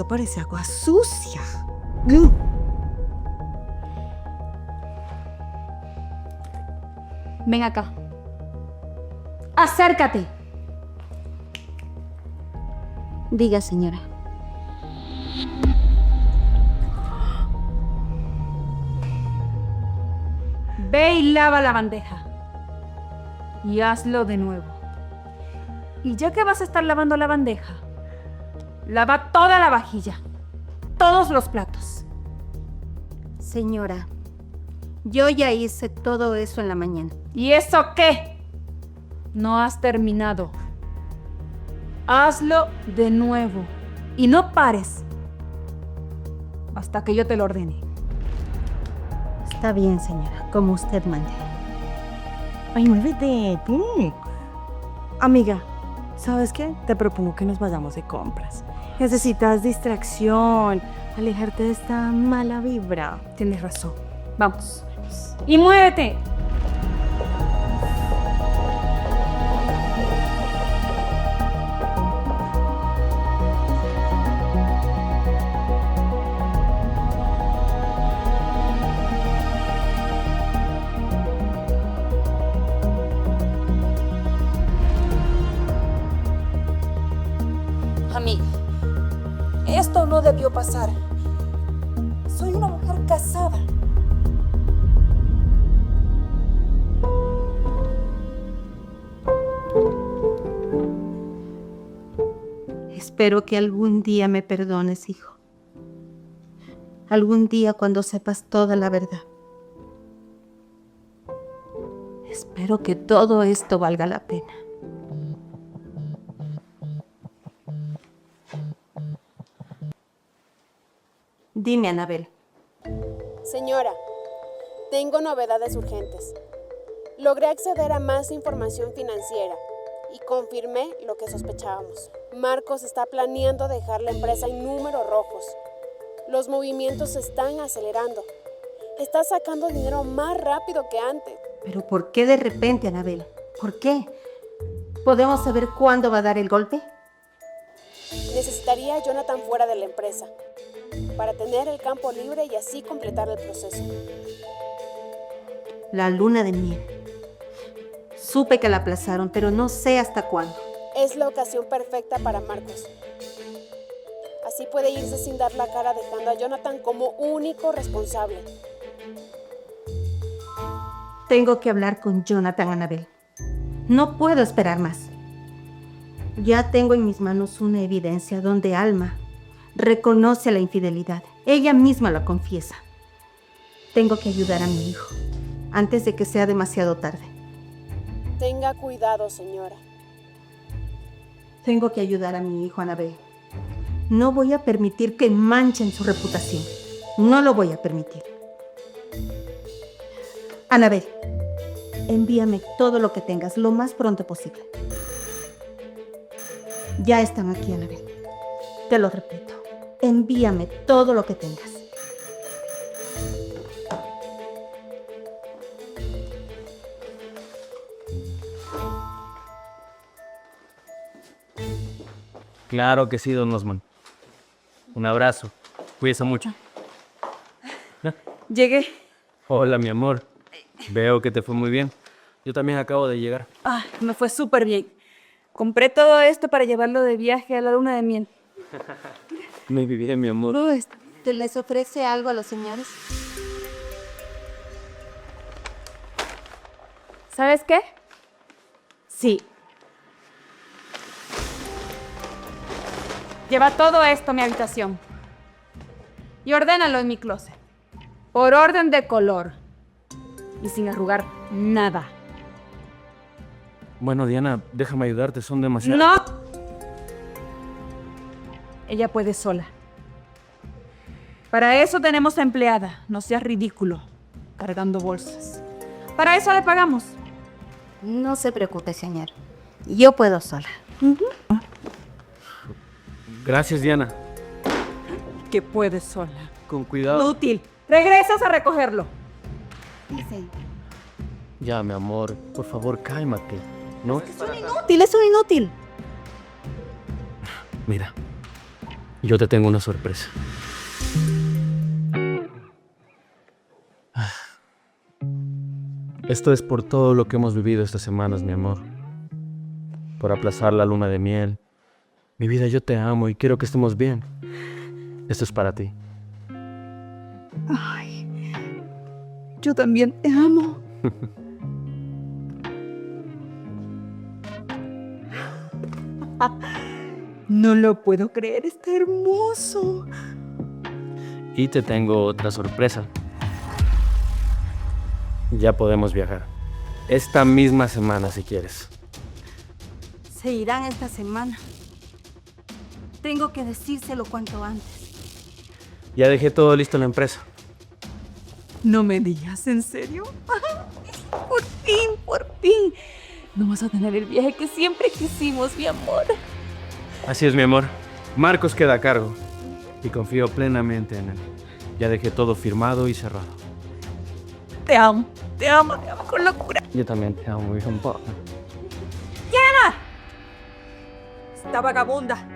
parece agua sucia. Ven acá. Acércate. diga, señora. Ve y lava la bandeja. Y hazlo de nuevo. Y ya que vas a estar lavando la bandeja, lava toda la vajilla. Todos los platos. Señora, yo ya hice todo eso en la mañana. ¿Y eso qué? No has terminado. Hazlo de nuevo. Y no pares hasta que yo te lo ordene. Está bien, señora, como usted mande. Ay, muévete. Amiga, ¿sabes qué? Te propongo que nos vayamos de compras. Necesitas distracción, alejarte de esta mala vibra. Tienes razón. Vamos. Y muévete. Amiga, Esto no debió pasar. Soy una mujer casada. espero que algún día me perdones, hijo. Algún día cuando sepas toda la verdad. Espero que todo esto valga la pena. Dime, Anabel. Señora, tengo novedades urgentes. Logré acceder a más información financiera y confirmé lo que sospechábamos. Marcos está planeando dejar la empresa en números rojos. Los movimientos se están acelerando. Está sacando dinero más rápido que antes. ¿Pero por qué de repente, Anabel? ¿Por qué? ¿Podemos saber cuándo va a dar el golpe? Necesitaría a Jonathan fuera de la empresa para tener el campo libre y así completar el proceso. La luna de miel. Supe que la aplazaron, pero no sé hasta cuándo. Es la ocasión perfecta para Marcos. Así puede irse sin dar la cara, dejando a Jonathan como único responsable. Tengo que hablar con Jonathan, Annabel. No puedo esperar más. Ya tengo en mis manos una evidencia donde Alma reconoce la infidelidad. Ella misma la confiesa. Tengo que ayudar a mi hijo antes de que sea demasiado tarde. Tenga cuidado, señora. Tengo que ayudar a mi hijo, Annabel. No voy a permitir que manchen su reputación. No lo voy a permitir. Annabel, envíame todo lo que tengas lo más pronto posible. Ya están aquí, Annabel. Te lo repito. Envíame todo lo que tengas. Claro que sí, don Osman. Un abrazo. Cuídese mucho. Llegué. Hola, mi amor. Veo que te fue muy bien. Yo también acabo de llegar. Ah, me fue súper bien. Compré todo esto para llevarlo de viaje a la luna de miel. Muy bien, mi amor. Todo esto. ¿Te les ofrece algo a los señores? ¿Sabes qué? Sí. Lleva todo esto a mi habitación. Y ordénalo en mi closet. Por orden de color. Y sin arrugar nada. Bueno, Diana, déjame ayudarte. Son demasiado... ¡No! Ella puede sola. Para eso tenemos a empleada. No seas ridículo. Cargando bolsas. Para eso le pagamos. No se preocupe, señor. Yo puedo sola. Gracias, Diana. Que puede sola. Con cuidado. Útil. Regresas a recogerlo. Ya, mi amor. Por favor, cálmate. ¿No? Inútil, es un inútil. Mira. Yo te tengo una sorpresa. Esto es por todo lo que hemos vivido estas semanas, mi amor. Por aplazar la luna de miel. Mi vida, yo te amo y quiero que estemos bien. Esto es para ti. Ay, yo también te amo. No lo puedo creer, está hermoso. Y te tengo otra sorpresa. Ya podemos viajar. Esta misma semana, si quieres. Se irán esta semana. Tengo que decírselo cuanto antes. Ya dejé todo listo en la empresa. No me digas, ¿en serio? Por fin, por fin. Vamos a tener el viaje que siempre quisimos, mi amor. Así es, mi amor. Marcos queda a cargo. Y confío plenamente en él. Ya dejé todo firmado y cerrado. Te amo con locura. Yo también te amo, hijo. Esta vagabunda.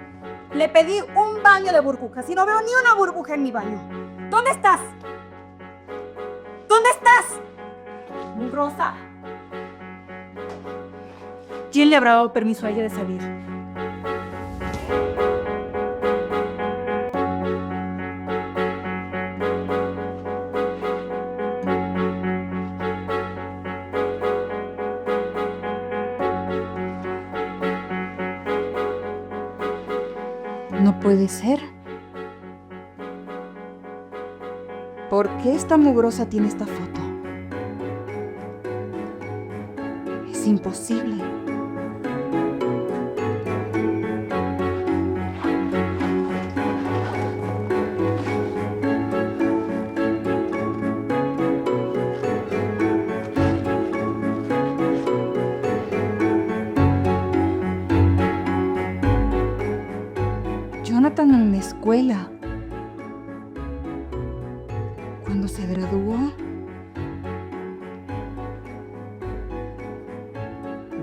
Le pedí un baño de burbujas y no veo ni una burbuja en mi baño. ¿Dónde estás? ¿Dónde estás? Rosa. ¿Quién le habrá dado permiso a ella de salir? No puede ser. ¿Por qué esta mugrosa tiene esta foto? Es imposible. Jonathan en la escuela. Cuando se graduó.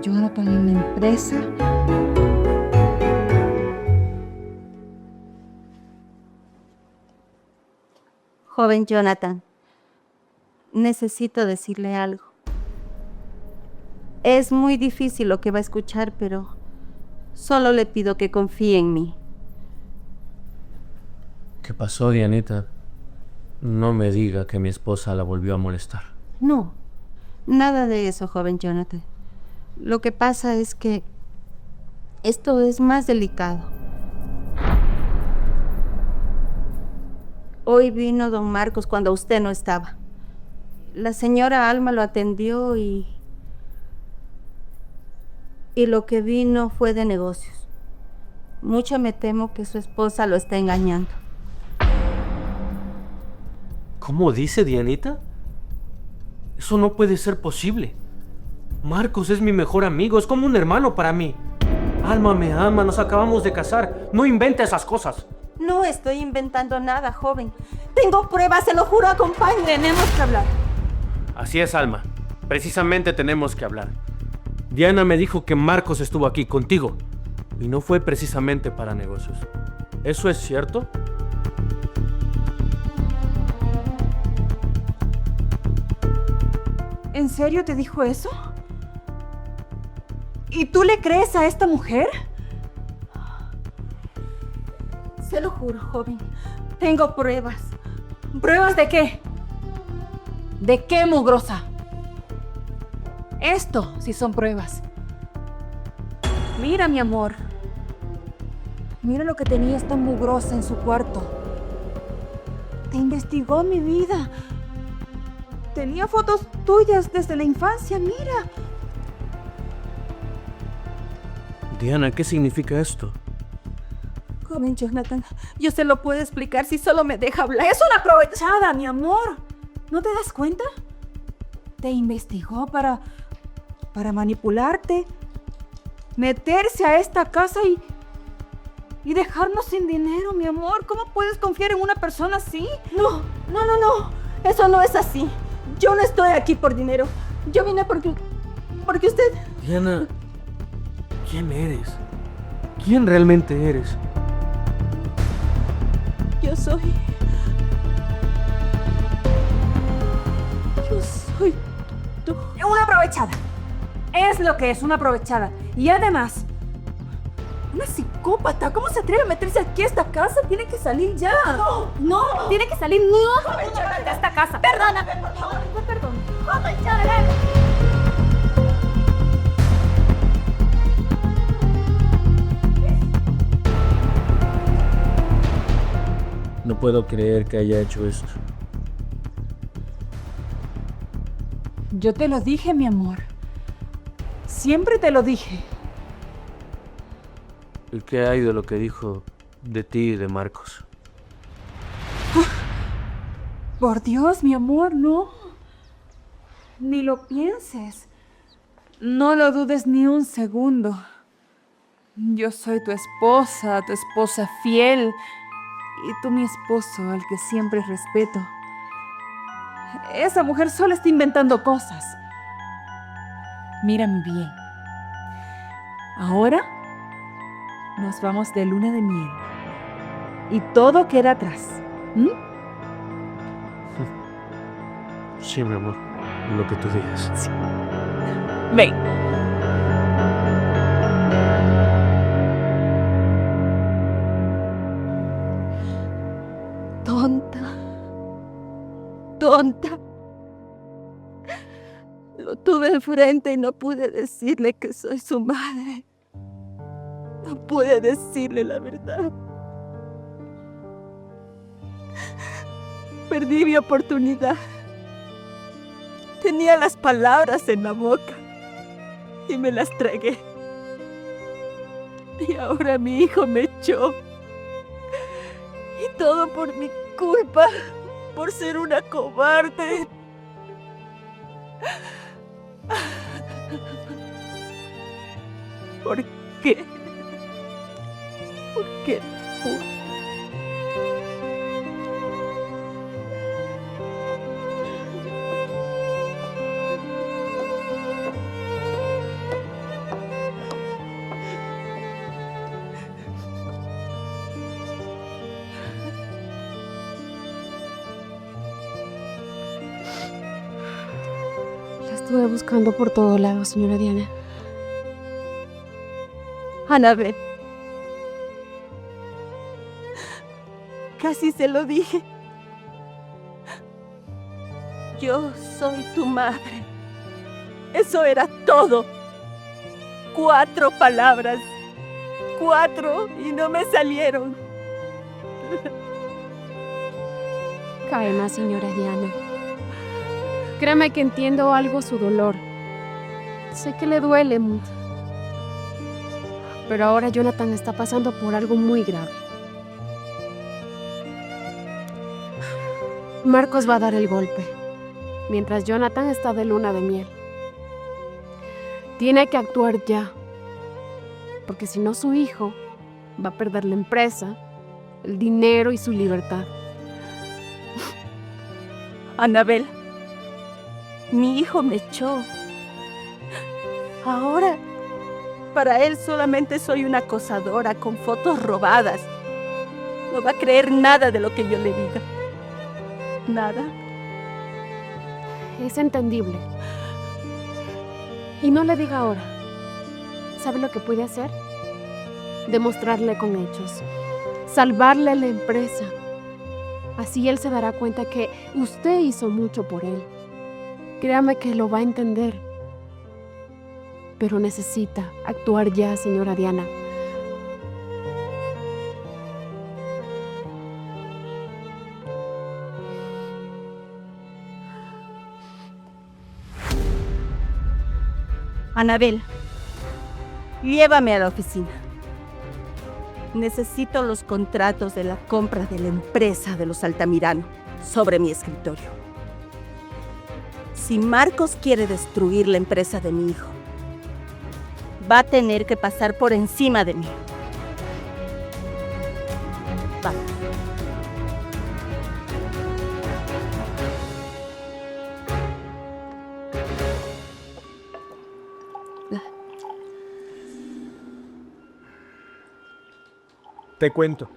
Jonathan en la empresa. Joven Jonathan, necesito decirle algo. Es muy difícil lo que va a escuchar, pero solo le pido que confíe en mí. ¿Qué pasó, Dianita? No me diga que mi esposa la volvió a molestar. No, nada de eso, joven Jonathan. Lo que pasa es que esto es más delicado. Hoy vino don Marcos cuando usted no estaba. La señora Alma lo atendió y lo que vino fue de negocios. Mucho me temo que su esposa lo está engañando. ¿Cómo dice, Dianita? Eso no puede ser posible. Marcos es mi mejor amigo, es como un hermano para mí. Alma me ama, nos acabamos de casar. No invente esas cosas. No estoy inventando nada, joven. Tengo pruebas, se lo juro, acompáñenme. Tenemos que hablar. Así es, Alma. Precisamente tenemos que hablar. Diana me dijo que Marcos estuvo aquí contigo y no fue precisamente para negocios. ¿Eso es cierto? ¿En serio te dijo eso? ¿Y tú le crees a esta mujer? Se lo juro, joven. Tengo pruebas. ¿Pruebas de qué? ¿De qué, mugrosa? Esto sí son pruebas. Mira, mi amor. Mira lo que tenía esta mugrosa en su cuarto. Te investigó mi vida. Tenía fotos tuyas desde la infancia, mira. Diana, ¿qué significa esto? Joven Jonathan, yo se lo puedo explicar si solo me deja hablar. Es una aprovechada, mi amor. ¿No te das cuenta? Te investigó para manipularte, meterse a esta casa y dejarnos sin dinero, mi amor. ¿Cómo puedes confiar en una persona así? No. Eso no es así. Yo no estoy aquí por dinero. Yo vine porque usted... Diana, ¿quién eres? ¿Quién realmente eres? Yo soy tú. Una aprovechada. Es lo que es, una aprovechada. Y además, una psicópata. ¿Cómo se atreve a meterse aquí a esta casa? Tiene que salir ya. No, tiene que salir. No, de esta casa. Perdóname, por favor. No, perdón. No puedo creer que haya hecho esto. Yo te lo dije, mi amor. Siempre te lo dije. ¿Y qué hay de lo que dijo de ti y de Marcos? Por Dios, mi amor, no. Ni lo pienses. No lo dudes ni un segundo. Yo soy tu esposa fiel. Y tú mi esposo, al que siempre respeto. Esa mujer solo está inventando cosas. Mírame bien. Ahora nos vamos de luna de miel. Y todo queda atrás. ¿Mm? Sí, mi amor. Lo que tú digas. Sí. Ven. Tonta. Lo tuve enfrente y no pude decirle que soy su madre. No pude decirle la verdad. Perdí mi oportunidad. Tenía las palabras en la boca y me las tragué. Y ahora mi hijo me echó. Y todo por mi culpa, por ser una cobarde. ¿Por qué? ¿Por qué? estuve buscando por todo lado, señora Diana. Anabel. Casi se lo dije. Yo soy tu madre. Eso era todo. 4 palabras. 4 y no me salieron. Calma, señora Diana. Créame que entiendo algo su dolor. Sé que le duele mucho. Pero ahora Jonathan está pasando por algo muy grave. Marcos va a dar el golpe, mientras Jonathan está de luna de miel. Tiene que actuar ya, porque si no su hijo va a perder la empresa, el dinero y su libertad. Anabel, mi hijo me echó. Ahora, para él solamente soy una acosadora con fotos robadas. No va a creer nada de lo que yo le diga. Nada. Es entendible. Y no le diga ahora. ¿Sabe lo que puede hacer? Demostrarle con hechos. Salvarle la empresa. Así él se dará cuenta que usted hizo mucho por él. Créame que lo va a entender. Pero necesita actuar ya, señora Diana. Anabel, llévame a la oficina. Necesito los contratos de la compra de la empresa de los Altamirano sobre mi escritorio. Si Marcos quiere destruir la empresa de mi hijo, va a tener que pasar por encima de mí. Vamos. Te cuento.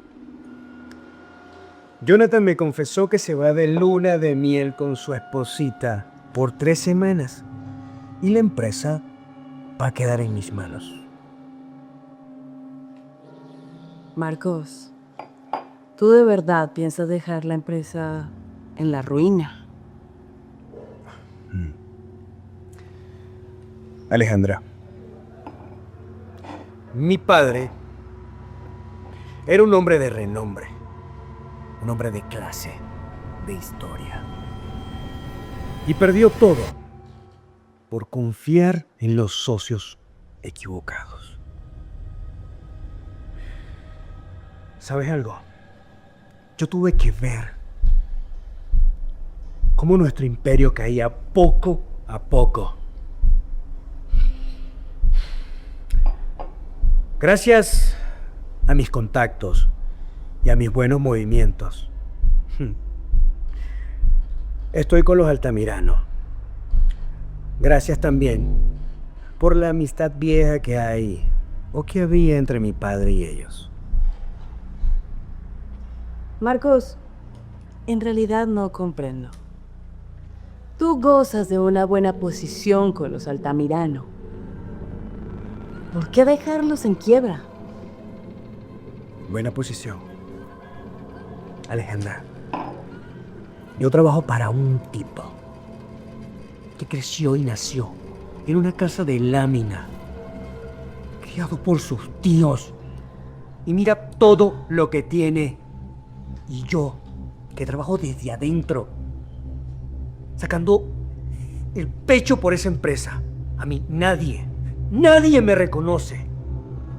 Jonathan me confesó que se va de luna de miel con su esposita por 3 semanas y la empresa va a quedar en mis manos. Marcos, ¿tú de verdad piensas dejar la empresa en la ruina? Alejandra, mi padre era un hombre de renombre, un hombre de clase, de historia. Y perdió todo por confiar en los socios equivocados. ¿Sabes algo? Yo tuve que ver cómo nuestro imperio caía poco a poco. Gracias a mis contactos y a mis buenos movimientos, estoy con los Altamirano. Gracias también por la amistad vieja que hay o que había entre mi padre y ellos. Marcos, en realidad no comprendo. Tú gozas de una buena posición con los Altamirano. ¿Por qué dejarlos en quiebra? Buena posición. Alejandra, yo trabajo para un tipo que creció y nació en una casa de lámina, criado por sus tíos, y mira todo lo que tiene. Y yo, que trabajo desde adentro, sacando el pecho por esa empresa. A mí nadie me reconoce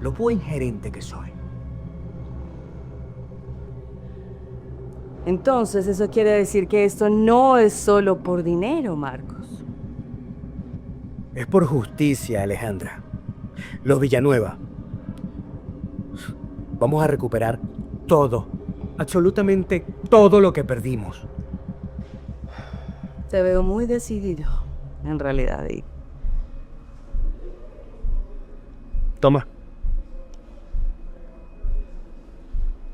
lo buen gerente que soy. Entonces, eso quiere decir que esto no es solo por dinero, Marcos. Es por justicia, Alejandra. Los Villanueva. Vamos a recuperar todo, absolutamente todo lo que perdimos. Te veo muy decidido, en realidad. Toma.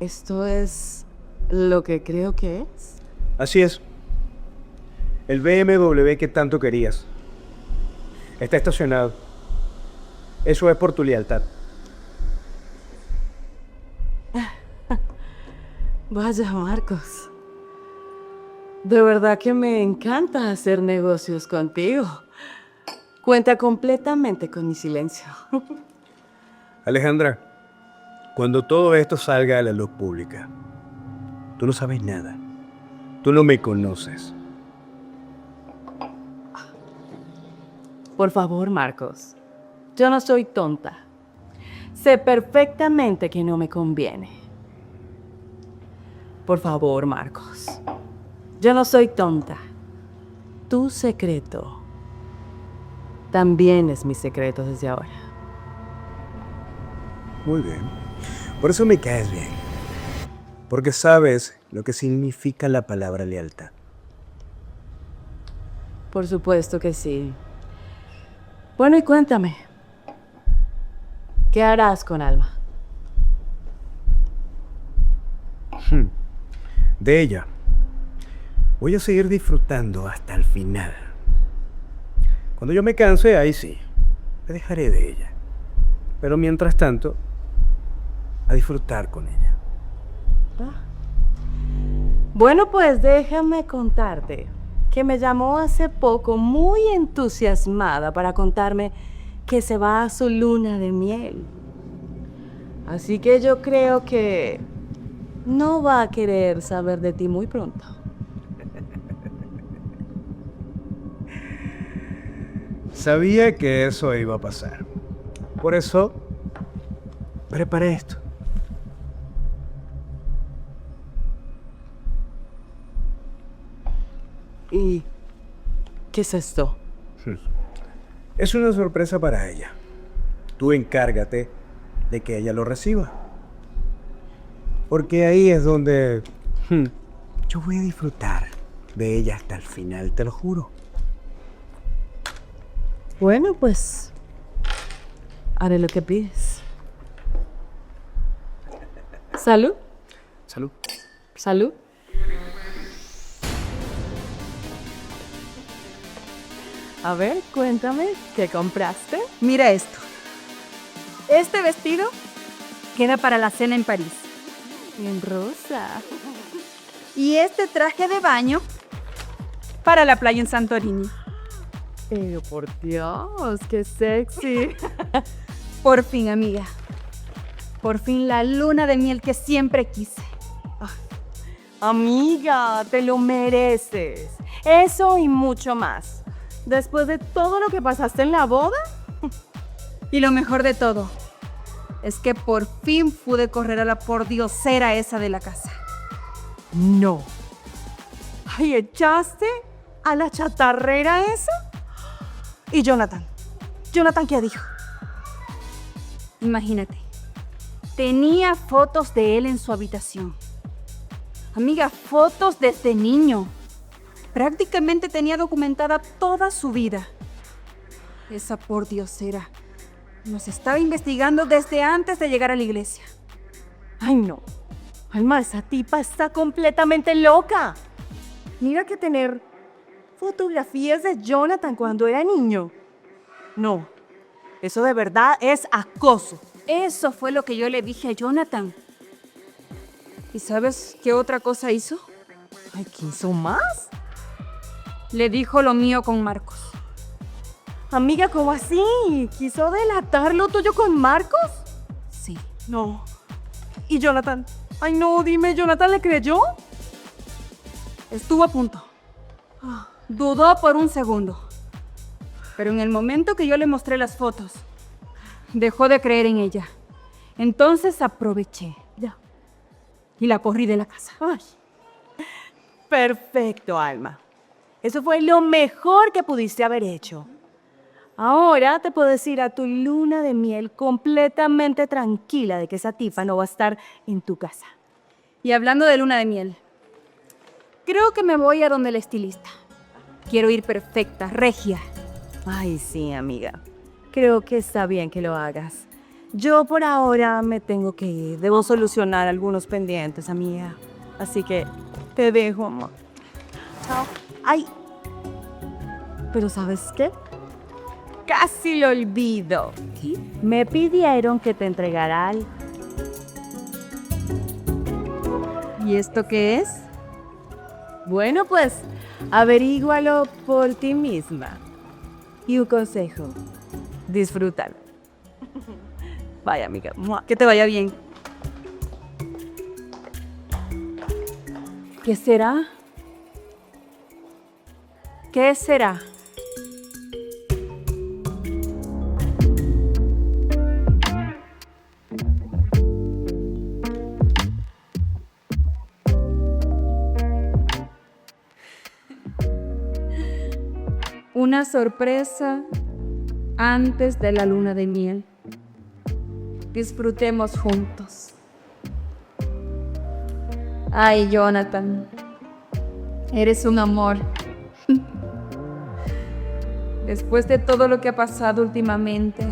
¿Esto es lo que creo que es? Así es. El BMW que tanto querías. Está estacionado. Eso es por tu lealtad. Vaya, Marcos. De verdad que me encanta hacer negocios contigo. Cuenta completamente con mi silencio. Alejandra, cuando todo esto salga a la luz pública, tú no sabes nada. Tú no me conoces. Por favor, Marcos. Yo no soy tonta. Sé perfectamente que no me conviene. Por favor, Marcos. Yo no soy tonta. Tu secreto también es mi secreto desde ahora. Muy bien. Por eso me caes bien. Porque sabes lo que significa la palabra lealtad. Por supuesto que sí. Bueno, y cuéntame. ¿Qué harás con Alma? De ella, voy a seguir disfrutando hasta el final. Cuando yo me canse, ahí sí, me dejaré de ella. Pero mientras tanto, a disfrutar con ella. Bueno, pues déjame contarte que me llamó hace poco muy entusiasmada para contarme que se va a su luna de miel. Así que yo creo que no va a querer saber de ti muy pronto. Sabía que eso iba a pasar. Por eso, preparé esto. ¿Y qué es esto? Es una sorpresa para ella. Tú encárgate de que ella lo reciba. Porque ahí es donde yo voy a disfrutar de ella hasta el final, te lo juro. Bueno, pues haré lo que pides. ¿Salud? Salud. ¿Salud? A ver, cuéntame, ¿qué compraste? Mira esto. Este vestido queda para la cena en París. En rosa. Y este traje de baño para la playa en Santorini. Pero por Dios, qué sexy. Por fin, amiga. Por fin la luna de miel que siempre quise. Amiga, te lo mereces. Eso y mucho más. Después de todo lo que pasaste en la boda. Y lo mejor de todo es que por fin pude correr a la pordiosera esa de la casa. No. Ay, ¿echaste a la chatarrera esa? ¿Y Jonathan? ¿Jonathan qué dijo? Imagínate, tenía fotos de él en su habitación. Amiga, fotos desde niño. Prácticamente tenía documentada toda su vida. Esa pordiosera nos estaba investigando desde antes de llegar a la iglesia. Ay, no. Alma, esa tipa está completamente loca. Mira que tener fotografías de Jonathan cuando era niño. No, eso de verdad es acoso. Eso fue lo que yo le dije a Jonathan. ¿Y sabes qué otra cosa hizo? Ay, ¿qué hizo más? Le dijo lo mío con Marcos. Amiga, ¿cómo así? ¿Quiso delatar lo tuyo con Marcos? Sí. No. ¿Y Jonathan? Ay, no, dime, ¿Jonathan le creyó? Estuvo a punto. Dudó por un segundo. Pero en el momento que yo le mostré las fotos, dejó de creer en ella. Entonces aproveché. Ya. Y la corrí de la casa. Ay. Perfecto, Alma. Eso fue lo mejor que pudiste haber hecho. Ahora te puedes ir a tu luna de miel completamente tranquila de que esa tipa no va a estar en tu casa. Y hablando de luna de miel, creo que me voy a donde el estilista. Quiero ir perfecta, regia. Ay, sí, amiga. Creo que está bien que lo hagas. Yo por ahora me tengo que ir. Debo solucionar algunos pendientes, amiga. Así que te dejo, amor. Chao. Ay. Pero ¿sabes qué? casi lo olvido. Me pidieron que te entregara algo. ¿Y esto qué es? Bueno, pues, averígualo por ti misma. Y un consejo, disfrútalo. Vaya, amiga. Que te vaya bien. ¿Qué será? ¿Qué será? Una sorpresa antes de la luna de miel. Disfrutemos juntos. Ay, Jonathan, eres un amor. Después de todo lo que ha pasado últimamente,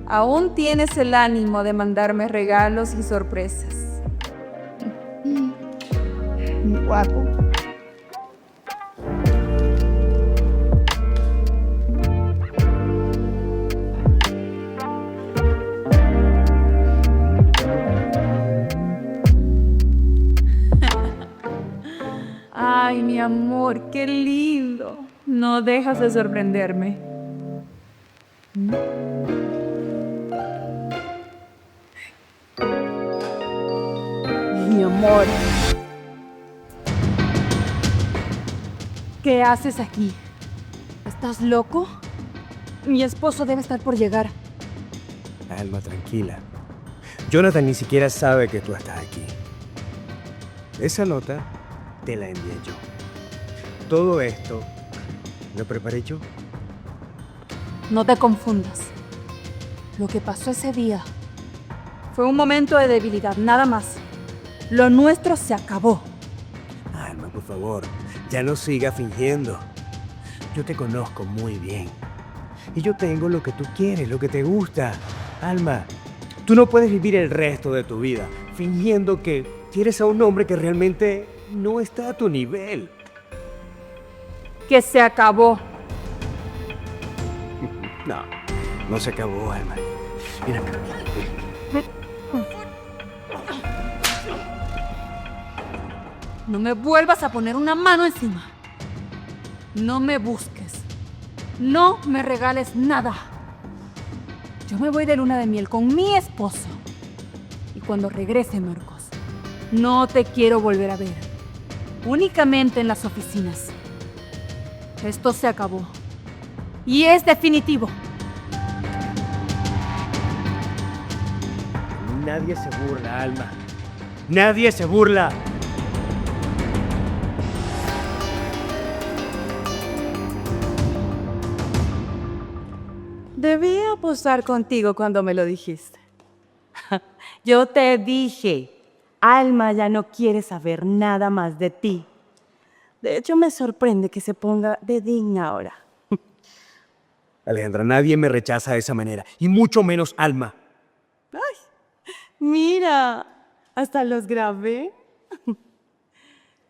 aún tienes el ánimo de mandarme regalos y sorpresas. Guapo. Ay, mi amor, qué lindo. No dejas de sorprenderme. Mi amor. ¿Qué haces aquí? ¿Estás loco? Mi esposo debe estar por llegar. Alma, tranquila. Jonathan ni siquiera sabe que tú estás aquí. Esa nota te la envié yo. Todo esto lo preparé yo. No te confundas. Lo que pasó ese día fue un momento de debilidad, nada más. Lo nuestro se acabó. Alma, por favor, ya no sigas fingiendo. Yo te conozco muy bien. Y yo tengo lo que tú quieres, lo que te gusta. Alma, tú no puedes vivir el resto de tu vida fingiendo que quieres a un hombre que realmente no está a tu nivel. Que se acabó. No, no se acabó, Alma. Mira. No me vuelvas a poner una mano encima. No me busques. No me regales nada. Yo me voy de luna de miel con mi esposo. Y cuando regrese, Marcos, no te quiero volver a ver. Únicamente en las oficinas. Esto se acabó. Y es definitivo. Nadie se burla, Alma. Nadie se burla. Debí apostar contigo cuando me lo dijiste. Yo te dije, Alma ya no quiere saber nada más de ti. De hecho, me sorprende que se ponga de digna ahora. Alejandra, nadie me rechaza de esa manera, y mucho menos Alma. Mira, hasta los grabé.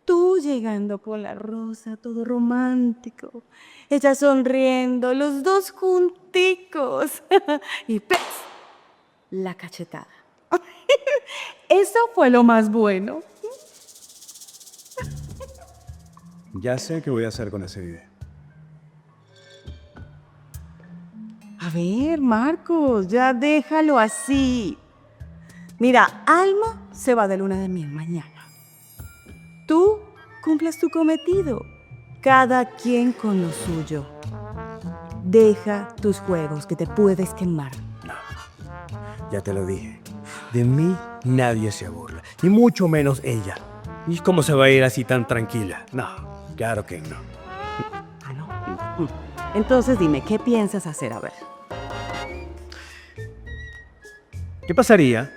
Tú llegando con la rosa, todo romántico. Ella sonriendo, los dos junticos. Y ¡pes! La cachetada. Eso fue lo más bueno. Ya sé qué voy a hacer con ese video. A ver, Marcos, ya déjalo así. Mira, Alma se va de luna de miel mañana. Tú cumples tu cometido. Cada quien con lo suyo. Deja tus juegos que te puedes quemar. Ya te lo dije. De mí nadie se burla, y mucho menos ella. ¿Y cómo se va a ir así tan tranquila? No, claro que no. Ah, no. Entonces dime, ¿qué piensas hacer? A ver. ¿Qué pasaría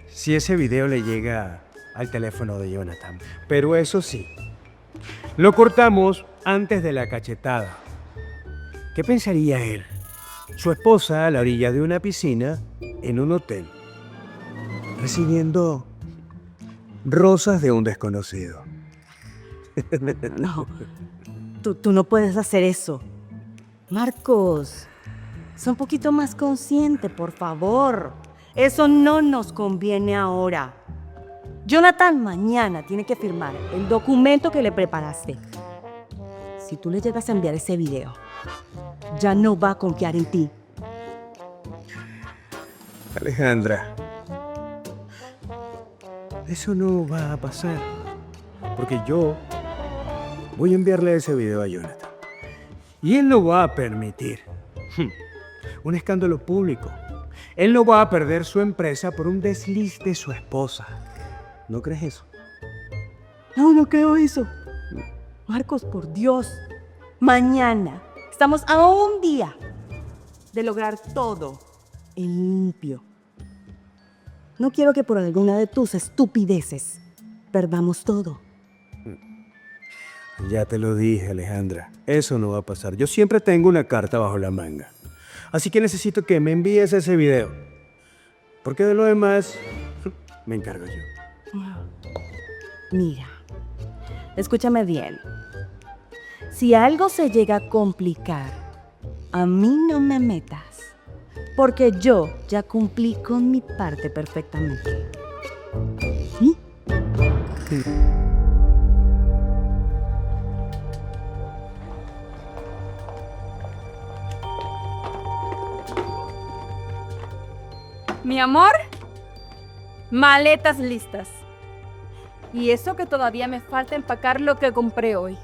si ese video le llega al teléfono de Jonathan? Pero eso sí, lo cortamos antes de la cachetada. ¿Qué pensaría él? Su esposa a la orilla de una piscina en un hotel, recibiendo rosas de un desconocido. No, tú no puedes hacer eso. Marcos, Sé un poquito más consciente, por favor. Eso no nos conviene ahora. Jonathan mañana tiene que firmar el documento que le preparaste. Si tú le llegas a enviar ese video, ya no va a confiar en ti. Alejandra, eso no va a pasar. Porque yo voy a enviarle ese video a Jonathan. Y él no va a permitir un escándalo público. Él no va a perder su empresa por un desliz de su esposa. ¿No crees eso? No creo eso. Marcos, por Dios. Mañana estamos a un día de lograr todo en limpio. No quiero que por alguna de tus estupideces perdamos todo. Ya te lo dije, Alejandra. Eso no va a pasar. Yo siempre tengo una carta bajo la manga. Así que necesito que me envíes ese video. Porque de lo demás, me encargo yo. Mira, escúchame bien. Si algo se llega a complicar, a mí no me metas. Porque yo ya cumplí con mi parte perfectamente. ¿Sí? Mi amor, maletas listas. Y eso que todavía me falta empacar lo que compré hoy.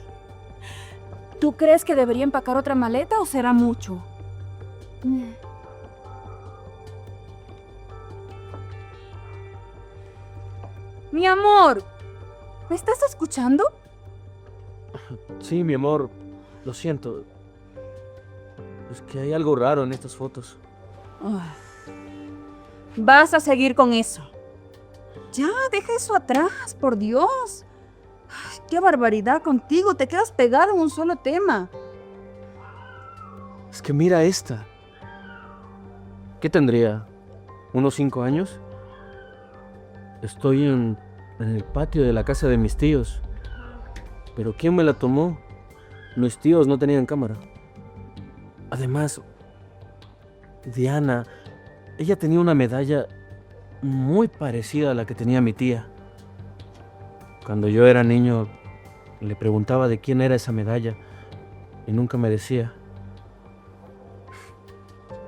¿Tú crees que debería empacar otra maleta o será mucho? Mi amor, ¿me estás escuchando? Sí, mi amor, lo siento. Es que hay algo raro en estas fotos. Vas a seguir con eso. Ya, deja eso atrás, por Dios. Ay, qué barbaridad contigo, te quedas pegado en un solo tema. Es que mira esta. ¿Qué tendría? ¿Unos 5 años? Estoy en el patio de la casa de mis tíos. ¿Pero quién me la tomó? Mis tíos no tenían cámara. Además, Diana, ella tenía una medalla muy parecida a la que tenía mi tía. Cuando yo era niño, le preguntaba de quién era esa medalla y nunca me decía.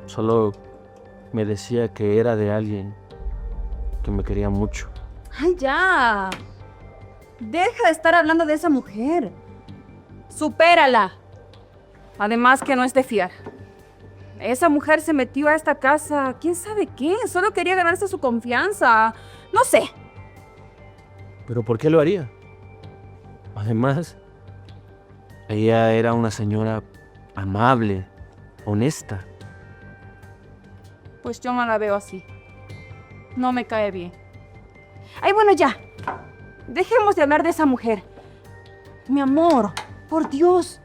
Solo me decía que era de alguien que me quería mucho. Ay, ya. Deja de estar hablando de esa mujer. Supérala. Además que no es de fiar. Esa mujer se metió a esta casa, quién sabe qué, solo quería ganarse su confianza. No sé. ¿Pero por qué lo haría? Además, ella era una señora amable, honesta. Pues yo no la veo así. No me cae bien. Ay, bueno, ya. Dejemos de hablar de esa mujer. Mi amor, por Dios.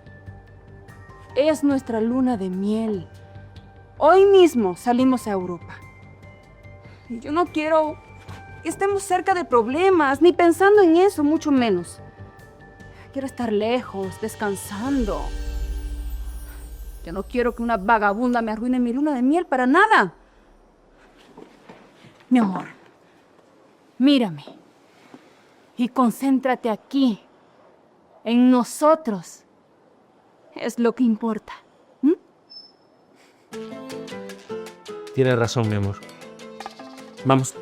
Es nuestra luna de miel. Hoy mismo salimos a Europa. Y yo no quiero que estemos cerca de problemas, ni pensando en eso, mucho menos. Quiero estar lejos, descansando. Yo no quiero que una vagabunda me arruine mi luna de miel para nada. Mi amor, mírame y concéntrate aquí, en nosotros. Es lo que importa. Tienes razón, mi amor. Vamos,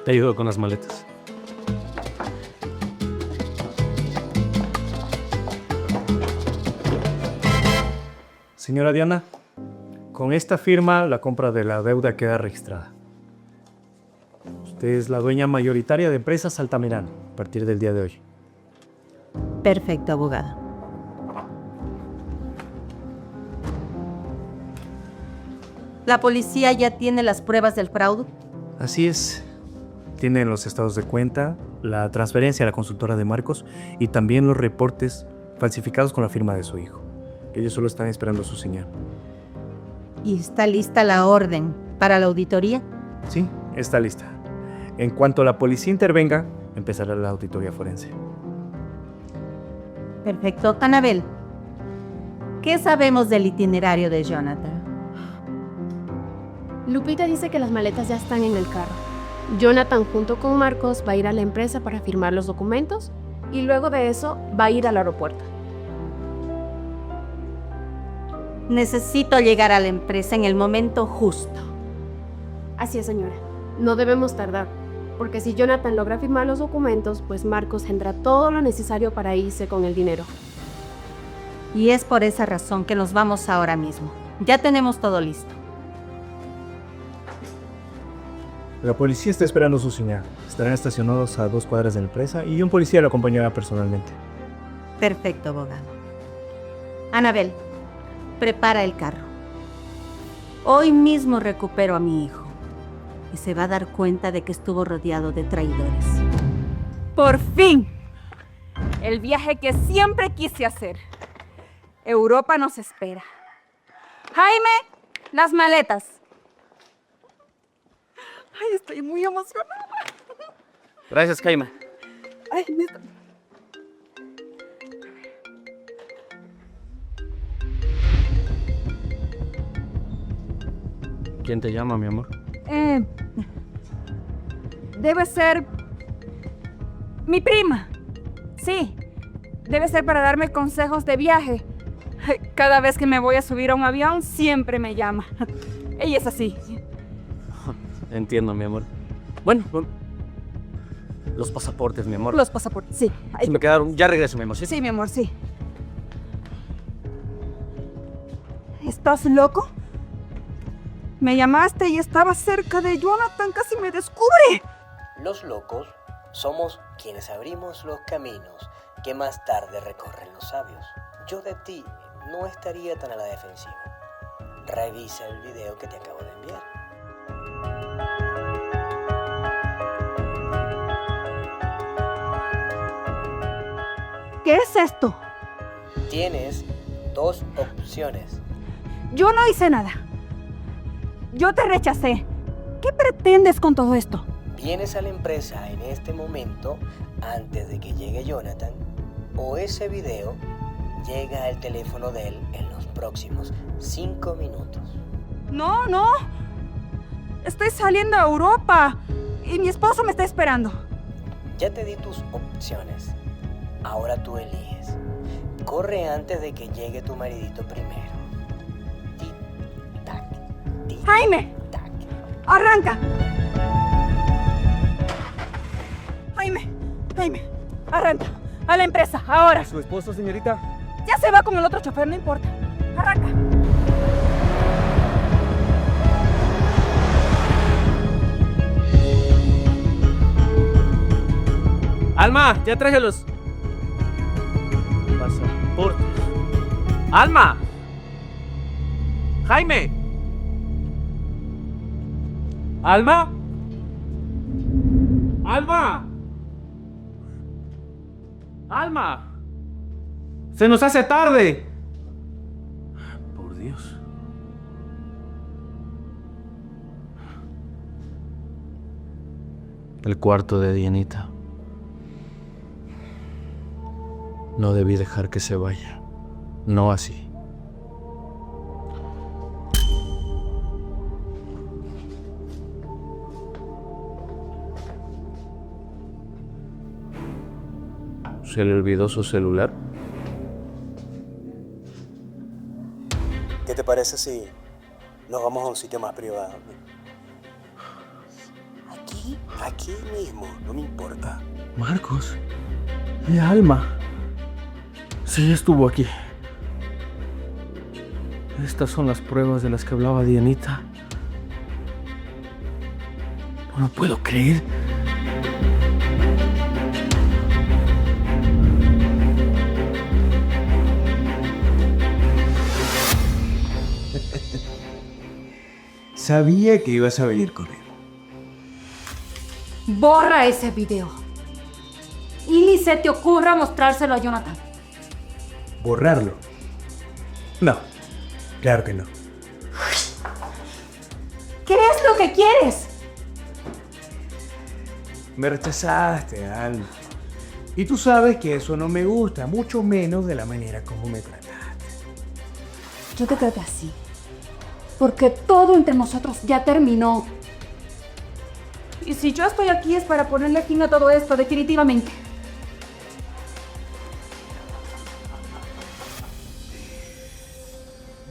te ayudo con las maletas. Señora Diana, con esta firma la compra de la deuda queda registrada. Usted es la dueña mayoritaria de Empresas Altamirano a partir del día de hoy. Perfecto, abogada. ¿La policía ya tiene las pruebas del fraude? Así es. Tienen los estados de cuenta, la transferencia a la consultora de Marcos y también los reportes falsificados con la firma de su hijo. Ellos solo están esperando su señal. ¿Y está lista la orden para la auditoría? Sí, está lista. En cuanto la policía intervenga, empezará la auditoría forense. Perfecto. Anabel, ¿qué sabemos del itinerario de Jonathan? Lupita dice que las maletas ya están en el carro. Jonathan junto con Marcos va a ir a la empresa para firmar los documentos y luego de eso va a ir al aeropuerto. Necesito llegar a la empresa en el momento justo. Así es, señora. No debemos tardar, porque si Jonathan logra firmar los documentos, pues Marcos tendrá todo lo necesario para irse con el dinero. Y es por esa razón que nos vamos ahora mismo. Ya tenemos todo listo. La policía está esperando su señal. Estarán estacionados a 2 cuadras de la empresa y un policía lo acompañará personalmente. Perfecto, abogado. Anabel, prepara el carro. Hoy mismo recupero a mi hijo y se va a dar cuenta de que estuvo rodeado de traidores. ¡Por fin! El viaje que siempre quise hacer. Europa nos espera. Jaime, las maletas. Ay, estoy muy emocionada. Gracias, Jaime. Ay, ¿Quién te llama, mi amor? Debe ser mi prima. Sí, debe ser para darme consejos de viaje. Cada vez que me voy a subir a un avión, siempre me llama. Ella es así. Entiendo, mi amor. Bueno, los pasaportes, mi amor. Los pasaportes, sí. Se me quedaron. Ya regreso, mi amor. ¿Sí? Sí, mi amor, sí. ¿Estás loco? Me llamaste y estaba cerca de Jonathan, casi me descubre. Los locos somos quienes abrimos los caminos que más tarde recorren los sabios. Yo de ti no estaría tan a la defensiva. Revisa el video que te acabo de enviar. ¿Qué es esto? Tienes 2 opciones. Yo no hice nada. Yo te rechacé. ¿Qué pretendes con todo esto? Vienes a la empresa en este momento antes de que llegue Jonathan, o ese video llega al teléfono de él en los próximos 5 minutos. No, no. Estoy saliendo a Europa y mi esposo me está esperando. Ya te di tus opciones. Ahora tú eliges. Corre antes de que llegue tu maridito primero. Tic-tac, Jaime, tic-tac. arranca. Jaime, arranca. A la empresa, ahora. ¿Su esposo, señorita? Ya se va con el otro chofer, no importa. Arranca. Alma, ya traje los pasaportes. Alma. Jaime. Alma. Alma. Alma. Se nos hace tarde. Por Dios. El cuarto de Dianita. No debí dejar que se vaya. No así. ¿Se le olvidó su celular? ¿Qué te parece si nos vamos a un sitio más privado? Aquí mismo, no me importa. Marcos. Y Alma. Sí, estuvo aquí. Estas son las pruebas de las que hablaba Dianita. No lo puedo creer. Sabía que ibas a venir con él. Borra ese video. Y ni se te ocurra mostrárselo a Jonathan. ¿Borrarlo? No, claro que no. ¿Qué es lo que quieres? Me rechazaste, Alma. Y tú sabes que eso no me gusta, mucho menos de la manera como me trataste. Yo te traté así porque todo entre nosotros ya terminó. Y si yo estoy aquí es para ponerle fin a todo esto, definitivamente.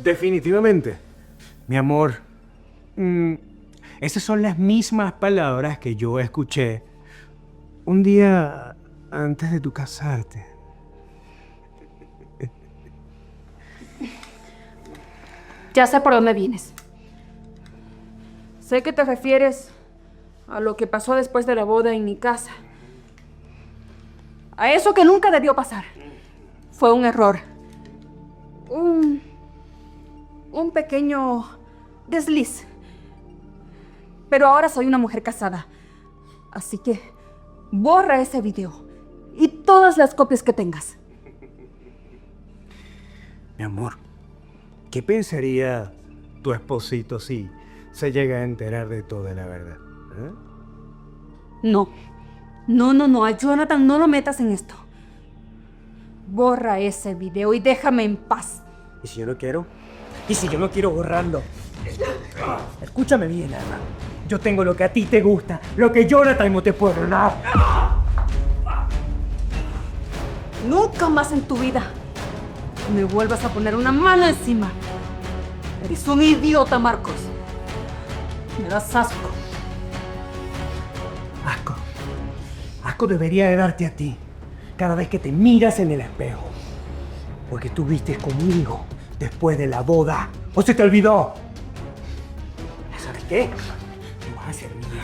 Definitivamente. Mi amor, esas son las mismas palabras que yo escuché un día antes de tu casarte. Ya sé por dónde vienes. Sé que te refieres a lo que pasó después de la boda en mi casa. A eso que nunca debió pasar. Fue un error. Un pequeño desliz. Pero ahora soy una mujer casada. Así que borra ese video y todas las copias que tengas. Mi amor, ¿qué pensaría tu esposito si se llega a enterar de toda la verdad? ¿Eh? No. No. A Jonathan no lo metas en esto. Borra ese video y déjame en paz. ¿Y si yo no quiero? ¿Y si yo no quiero borrarlo? Escúchame bien, Alma. Yo tengo lo que a ti te gusta, lo que Jonathan no te puede dar. Nunca más en tu vida me vuelvas a poner una mano encima. Eres un idiota, Marcos. Me das asco. Asco. Asco debería de darte a ti cada vez que te miras en el espejo. Porque estuviste conmigo después de la boda. ¿O se te olvidó? ¿Sabes qué? No vas a ser mía.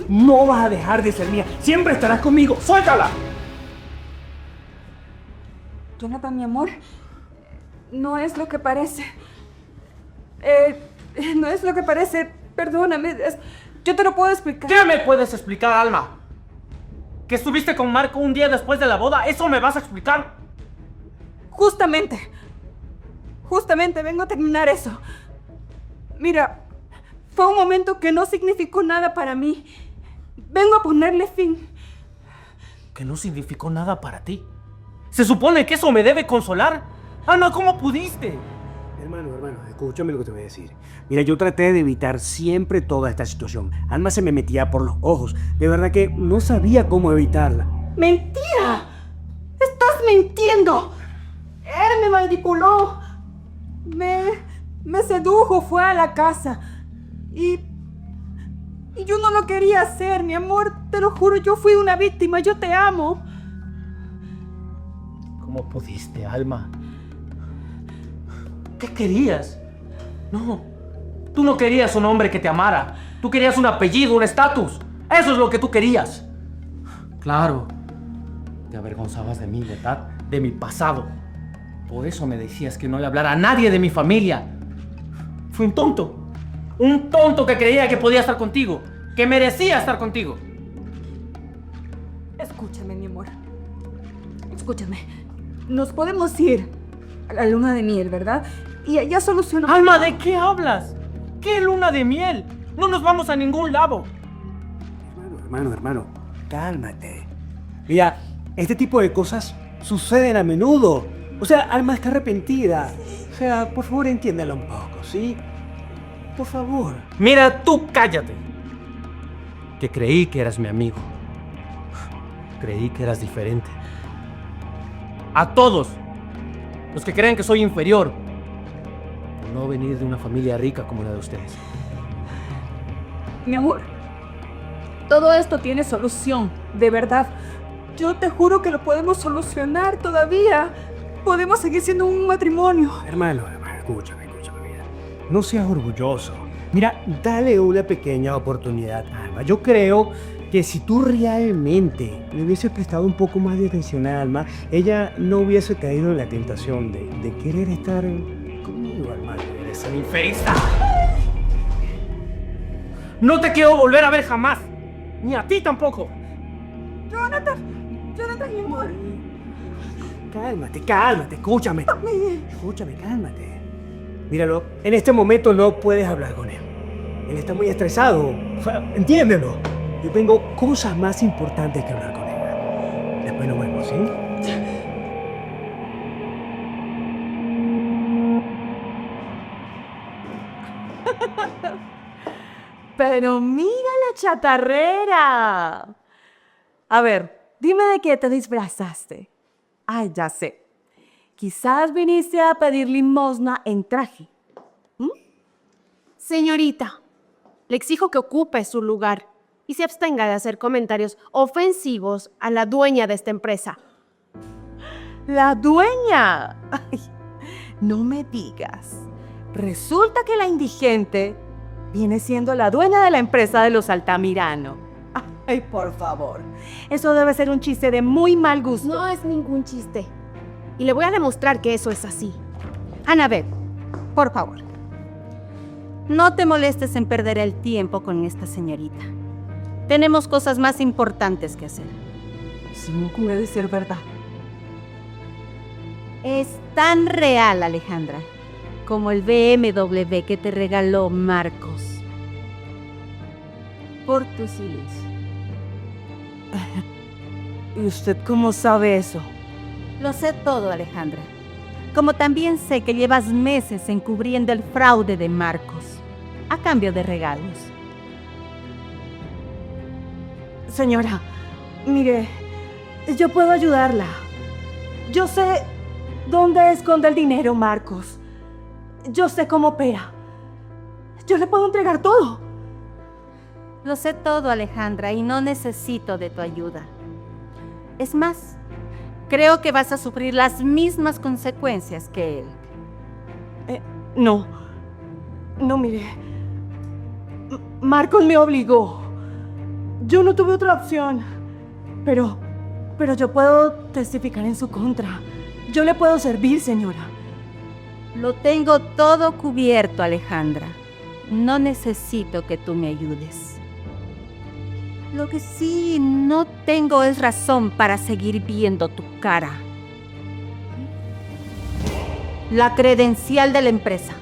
No vas a dejar de ser mía. Siempre estarás conmigo. ¡Suéltala! Jonathan, mi amor, no es lo que parece. No es lo que parece. Perdóname. Yo te lo puedo explicar. ¿Qué me puedes explicar, Alma? ¿Que estuviste con Marco un día después de la boda? ¿Eso me vas a explicar? Justamente vengo a terminar eso. Mira, fue un momento que no significó nada para mí. Vengo a ponerle fin. Que no significó nada para ti. ¿Se supone que eso me debe consolar? Alma, ¿cómo pudiste? Hermano, escúchame lo que te voy a decir. Mira, yo traté de evitar siempre toda esta situación. Alma se me metía por los ojos. De verdad que no sabía cómo evitarla. ¡Mentira! ¡Estás mintiendo! Él me manipuló. Me sedujo, fue a la casa. Y yo no lo quería hacer, mi amor. Te lo juro, yo fui una víctima. Yo te amo. ¿Cómo pudiste, Alma? ¿Qué querías? No, tú no querías un hombre que te amara. Tú querías un apellido, un estatus. Eso es lo que tú querías. Claro, te avergonzabas de mí, ¿verdad? De mi pasado. Por eso me decías que no le hablara a nadie de mi familia. Fui un tonto. Un tonto que creía que podía estar contigo. Que merecía estar contigo. Escúchame, mi amor. Escúchame. Nos podemos ir a la luna de miel, ¿verdad? Y allá solucionamos. Alma, ¿de qué hablas? ¿Qué luna de miel? No nos vamos a ningún lado. Hermano, cálmate. Mira, este tipo de cosas suceden a menudo. O sea, Alma está arrepentida. O sea, por favor, entiéndela un poco, ¿sí? Por favor. Mira, tú cállate. Que creí que eras mi amigo. Creí que eras diferente. A todos los que creen que soy inferior por no venir de una familia rica como la de ustedes. Mi amor, todo esto tiene solución, de verdad. Yo te juro que lo podemos solucionar todavía. Podemos seguir siendo un matrimonio. Hermano, escúchame, mira. No seas orgulloso. Mira, dale una pequeña oportunidad a Alma. Yo creo que si tú realmente le hubieses prestado un poco más de atención a Alma, ella no hubiese caído en la tentación de querer estar conmigo, Alma. Eres un infeliz. No te quiero volver a ver jamás. Ni a ti tampoco. Jonathan, mi amor. Cálmate, escúchame. Escúchame, cálmate. Míralo, en este momento no puedes hablar con él. Él está muy estresado. O sea, entiéndelo. Yo tengo cosas más importantes que hablar con ella. Después nos vemos, ¿sí? Pero mira la chatarrera. A ver, dime de qué te disfrazaste. Ay, ya sé. Quizás viniste a pedir limosna en traje. Señorita, le exijo que ocupe su lugar y se abstenga de hacer comentarios ofensivos a la dueña de esta empresa. ¡La dueña! Ay, no me digas. Resulta que la indigente viene siendo la dueña de la empresa de los Altamirano. Ay, por favor. Eso debe ser un chiste de muy mal gusto. No es ningún chiste. Y le voy a demostrar que eso es así. Anabel, por favor. No te molestes en perder el tiempo con esta señorita. Tenemos cosas más importantes que hacer. Eso no puede ser verdad. Es tan real, Alejandra, como el BMW que te regaló Marcos. Por tu silencio. ¿Y usted cómo sabe eso? Lo sé todo, Alejandra. Como también sé que llevas meses encubriendo el fraude de Marcos, a cambio de regalos. Señora, mire, yo puedo ayudarla. Yo sé dónde esconde el dinero, Marcos. Yo sé cómo opera. Yo le puedo entregar todo. Lo sé todo, Alejandra, y no necesito de tu ayuda. Es más, creo que vas a sufrir las mismas consecuencias que él. No, mire. Marcos me obligó. Yo no tuve otra opción. Pero yo puedo testificar en su contra. Yo le puedo servir, señora. Lo tengo todo cubierto, Alejandra. No necesito que tú me ayudes. Lo que sí no tengo es razón para seguir viendo tu cara. La credencial de la empresa.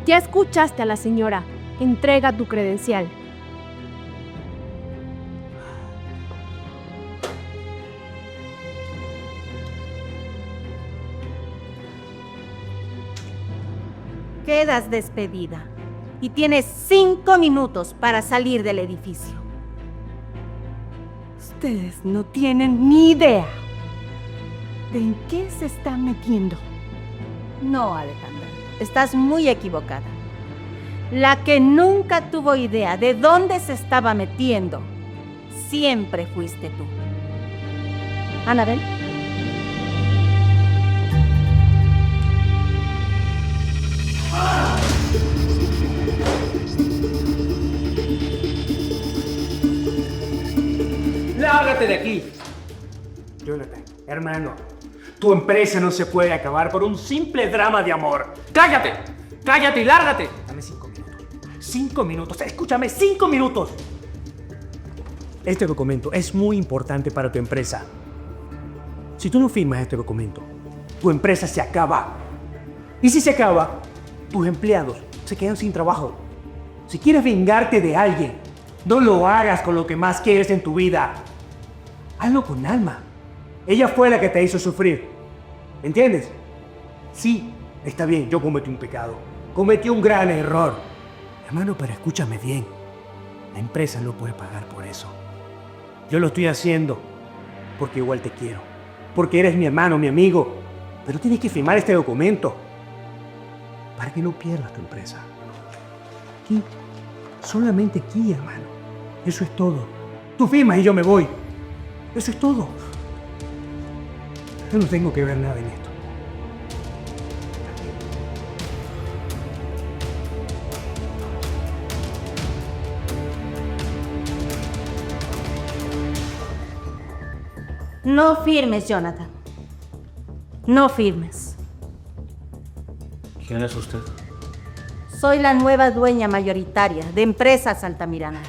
Ya escuchaste a la señora. Entrega tu credencial. Quedas despedida y tienes 5 minutos para salir del edificio. Ustedes no tienen ni idea de en qué se están metiendo. No, Alejandra, estás muy equivocada. La que nunca tuvo idea de dónde se estaba metiendo, siempre fuiste tú. Anabel. ¡Lárgate de aquí! Jonathan, hermano, tu empresa no se puede acabar por un simple drama de amor. ¡Cállate! ¡Cállate y lárgate! Dame 5 minutos. 5 minutos. Escúchame, 5 minutos. Este documento es muy importante para tu empresa. Si tú no firmas este documento, tu empresa se acaba. Y si se acaba, tus empleados se quedan sin trabajo. Si quieres vengarte de alguien, no lo hagas con lo que más quieres en tu vida. Hazlo con Alma. Ella fue la que te hizo sufrir. ¿Entiendes? Sí, está bien, yo cometí un pecado. Cometí un gran error. Hermano, pero escúchame bien. La empresa no puede pagar por eso. Yo lo estoy haciendo porque igual te quiero. Porque eres mi hermano, mi amigo. Pero tienes que firmar este documento para que no pierdas tu empresa. Aquí, solamente aquí, hermano. Eso es todo. Tú firmas y yo me voy. Eso es todo. Yo no tengo que ver nada en esto. No firmes, Jonathan. No firmes. ¿Quién es usted? Soy la nueva dueña mayoritaria de Empresas Altamirano.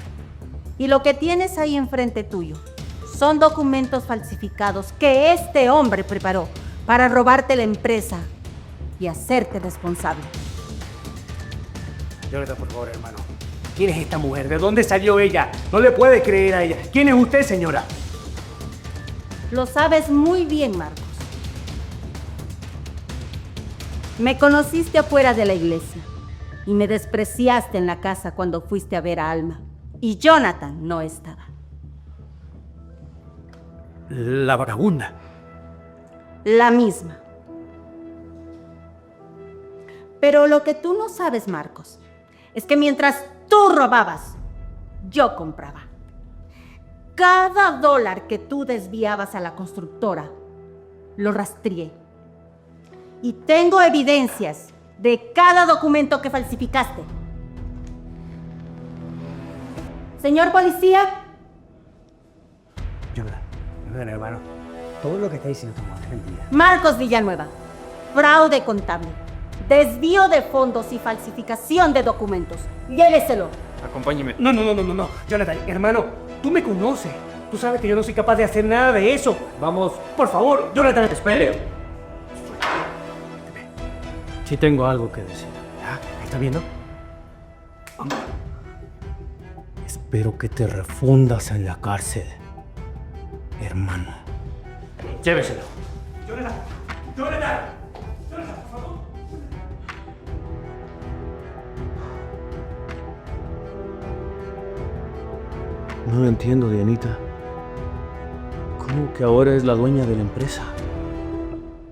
Y lo que tienes ahí enfrente tuyo son documentos falsificados que este hombre preparó para robarte la empresa y hacerte responsable. Jonathan, por favor, hermano. ¿Quién es esta mujer? ¿De dónde salió ella? No le puede creer a ella. ¿Quién es usted, señora? Lo sabes muy bien, Marcos. Me conociste afuera de la iglesia Y me despreciaste en la casa cuando fuiste a ver a Alma. Y Jonathan no estaba. La vagabunda. La misma. Pero lo que tú no sabes, Marcos, es que mientras tú robabas, yo compraba. Cada dólar que tú desviabas a la constructora, lo rastreé. Y tengo evidencias de cada documento que falsificaste. Señor policía. Jonathan, hermano, todo lo que está diciendo tu mujer es mentira. Marcos Villanueva, fraude contable, desvío de fondos y falsificación de documentos. Lléveselo. Acompáñeme. No. Jonathan, hermano, tú me conoces. Tú sabes que yo no soy capaz de hacer nada de eso. Vamos, por favor, Jonathan. Espere. Sí tengo algo que decir. ¿Estás viendo? Espero que te refundas en la cárcel, hermano. Lléveselo. Jonathan. No lo entiendo, Dianita. ¿Cómo que ahora es la dueña de la empresa?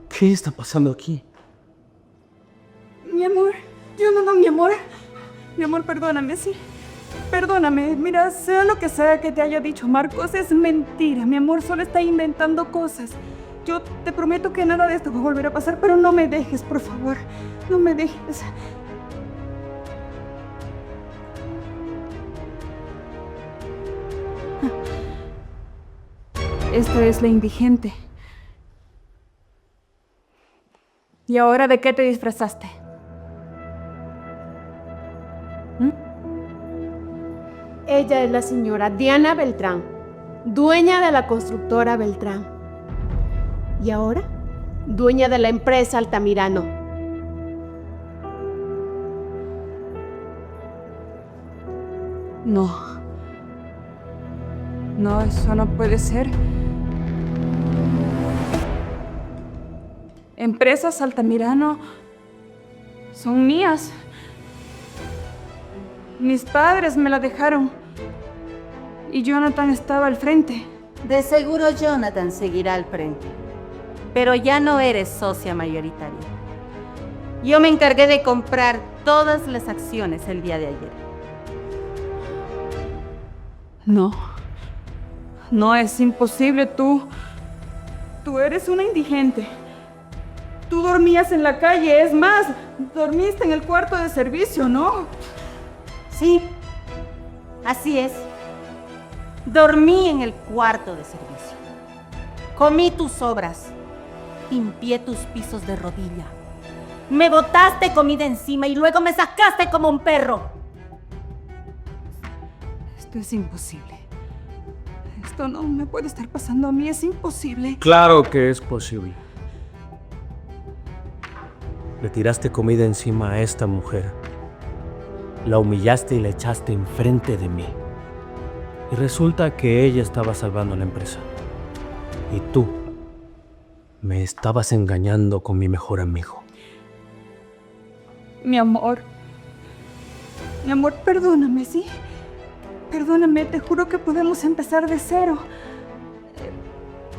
¿Qué está pasando aquí? Mi amor, Jonathan, mi amor. Mi amor, perdóname, sí. Perdóname, mira, sea lo que sea que te haya dicho Marcos, es mentira. Mi amor solo está inventando cosas. Yo te prometo que nada de esto va a volver a pasar, pero no me dejes, por favor. No me dejes. Esta es la indigente. ¿Y ahora de qué te disfrazaste? Ella es la señora Diana Beltrán, dueña de la constructora Beltrán. Y ahora, dueña de la empresa Altamirano. No. No, eso no puede ser. Empresas Altamirano son mías. Mis padres me la dejaron. Y Jonathan estaba al frente. De seguro Jonathan seguirá al frente. Pero ya no eres socia mayoritaria. Yo me encargué de comprar todas las acciones el día de ayer. No. No, es imposible. Tú eres una indigente. Tú dormías en la calle. Es más, dormiste en el cuarto de servicio, ¿no? Sí, así es. Dormí en el cuarto de servicio. Comí tus sobras. Limpié tus pisos de rodilla. Me botaste comida encima y luego me sacaste como un perro. Esto es imposible. Esto no me puede estar pasando a mí. Es imposible. Claro que es posible. Le tiraste comida encima a esta mujer. La humillaste y la echaste enfrente de mí. Y resulta que ella estaba salvando la empresa. Y tú me estabas engañando con mi mejor amigo. Mi amor, perdóname, ¿sí? Perdóname, te juro que podemos empezar de cero.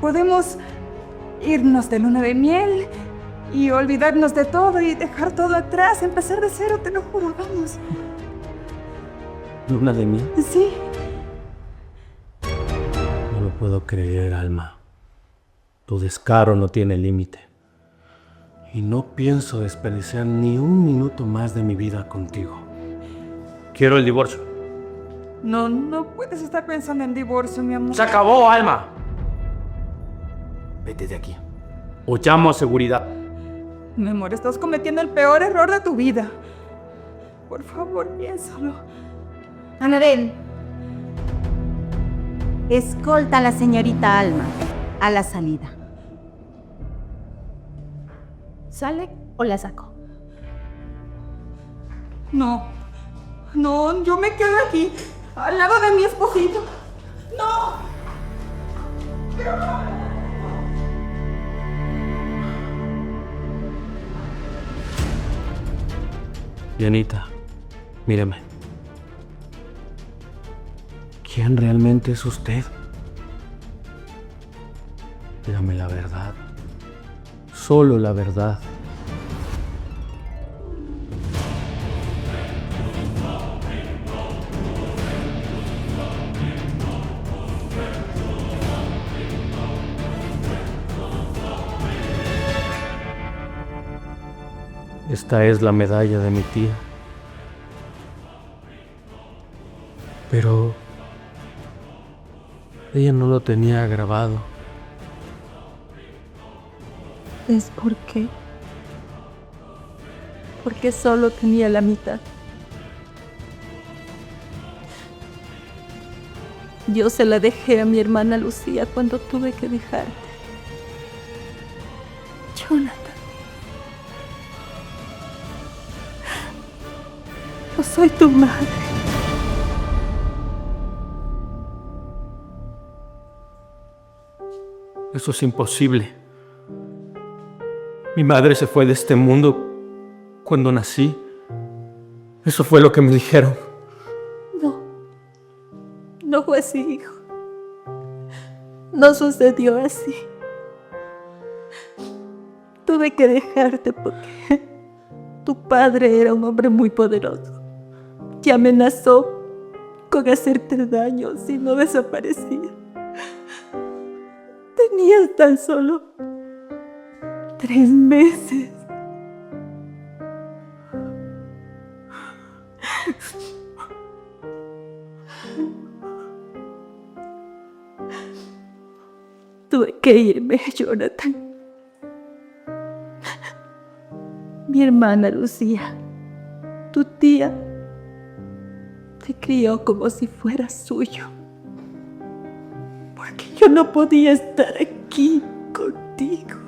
Podemos irnos de luna de miel y olvidarnos de todo y dejar todo atrás, empezar de cero, te lo juro, vamos. ¿Luna de miel? Sí. No lo puedo creer, Alma. Tu descaro no tiene límite. Y no pienso desperdiciar ni un minuto más de mi vida contigo. Quiero el divorcio. No puedes estar pensando en divorcio, mi amor. ¡Se acabó, Alma! Vete de aquí. O llamo a seguridad. Mi amor, estás cometiendo el peor error de tu vida. Por favor, piénsalo. Anabel, escolta a la señorita Alma a la salida. ¿Sale o la saco? No, yo me quedo aquí, al lado de mi esposito. ¡No! Dianita, Míreme. ¿Quién realmente es usted? Dígame la verdad. Solo la verdad. Esta es la medalla de mi tía. Pero ella no lo tenía grabado. ¿Es por qué? Porque solo tenía la mitad. Yo se la dejé a mi hermana Lucía cuando tuve que dejarte. Jonathan. Yo soy tu madre. Eso es imposible. Mi madre se fue de este mundo cuando nací. Eso fue lo que me dijeron. No. No fue así, hijo. No sucedió así. Tuve que dejarte porque tu padre era un hombre muy poderoso. Te amenazó con hacerte daño si no desaparecías. Tenías tan solo 3 meses. Tuve que irme, Jonathan. Mi hermana Lucía, tu tía, te crió como si fuera suyo. Porque yo no podía estar aquí contigo.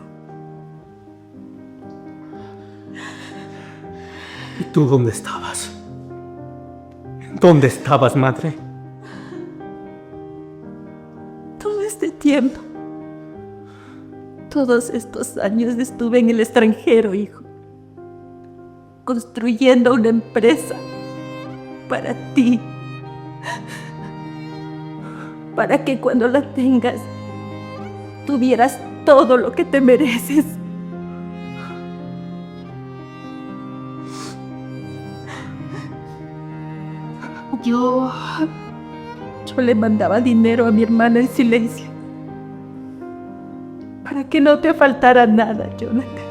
¿Y tú dónde estabas? ¿Dónde estabas, madre? Todo este tiempo, todos estos años estuve en el extranjero, hijo, construyendo una empresa para ti, para que cuando la tengas, tuvieras todo lo que te mereces. Yo le mandaba dinero a mi hermana en silencio, para que no te faltara nada, Jonathan.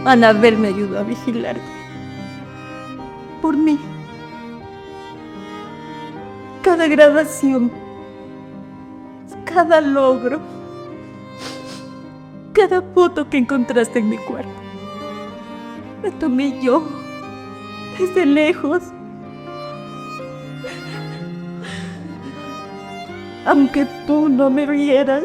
Anabel me ayudó a vigilarte. Por mí. Cada graduación, cada logro, cada foto que encontraste en mi cuarto, la tomé yo, desde lejos. Aunque tú no me vieras,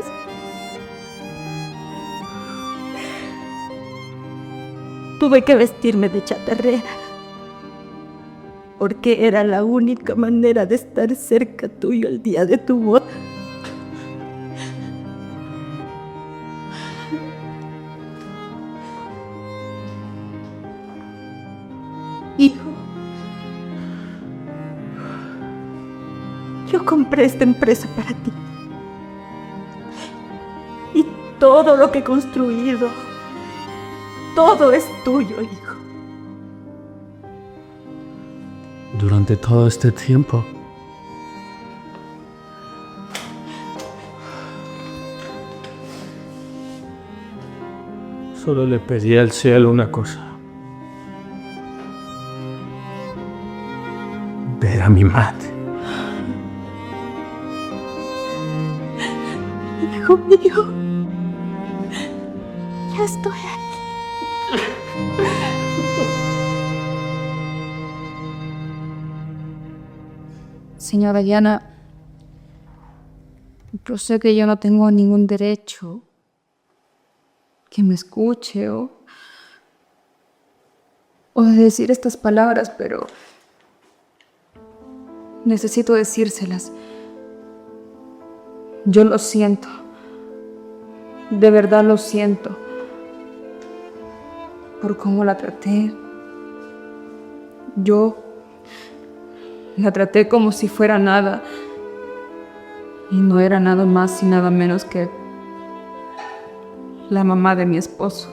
tuve que vestirme de chatarrera, porque era la única manera de estar cerca tuyo el día de tu boda. Hijo, yo compré esta empresa para ti. Y todo lo que he construido, todo es tuyo, hijo. Durante todo este tiempo, solo le pedí al cielo una cosa: ver a mi madre. Hijo mío, ya estoy aquí. Señora Diana, Yo sé que yo no tengo ningún derecho que me escuche o de decir estas palabras, pero necesito decírselas. Yo lo siento. De verdad lo siento. Por cómo la traté. Yo la traté como si fuera nada. Y no era nada más y nada menos que la mamá de mi esposo.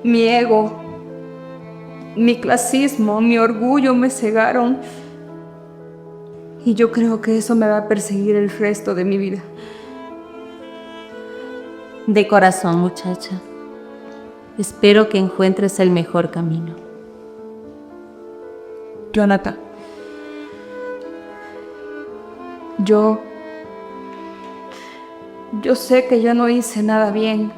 Mi ego, mi clasismo, mi orgullo me cegaron. Y yo creo que eso me va a perseguir el resto de mi vida. De corazón, muchacha. Espero que encuentres el mejor camino. Jonathan, yo sé que yo no hice nada bien.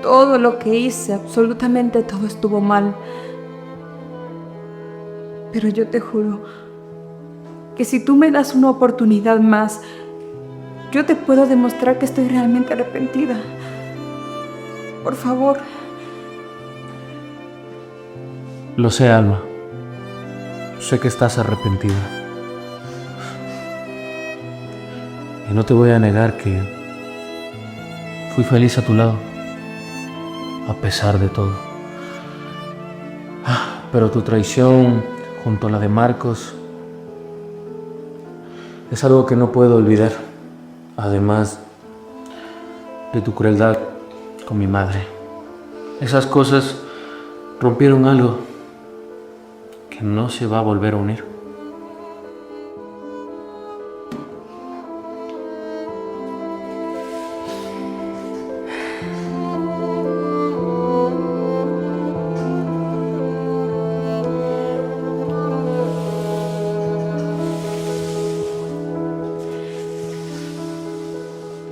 Todo lo que hice, absolutamente todo estuvo mal. Pero yo te juro que si tú me das una oportunidad más, yo te puedo demostrar que estoy realmente arrepentida. Por favor. Lo sé, Alma. Sé que estás arrepentida. Y no te voy a negar que fui feliz a tu lado, a pesar de todo. Pero tu traición junto a la de Marcos es algo que no puedo olvidar, además de tu crueldad con mi madre. Esas cosas rompieron algo que no se va a volver a unir.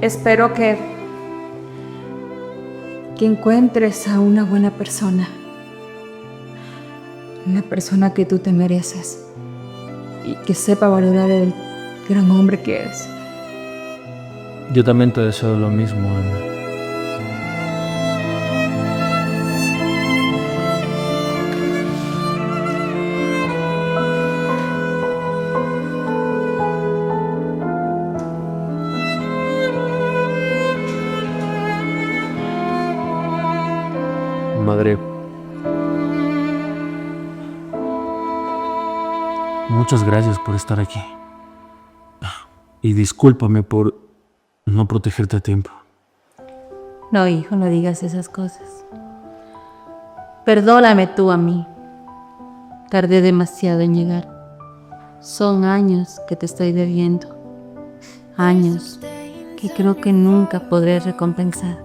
Espero que encuentres a una buena persona. Una persona que tú te mereces. Y que sepa valorar el gran hombre que es. Yo también te deseo lo mismo, Ana. Madre, muchas gracias por estar aquí. Y discúlpame por no protegerte a tiempo. No, hijo, no digas esas cosas. Perdóname tú a mí. Tardé demasiado en llegar. Son años que te estoy debiendo. Años que creo que nunca podré recompensar.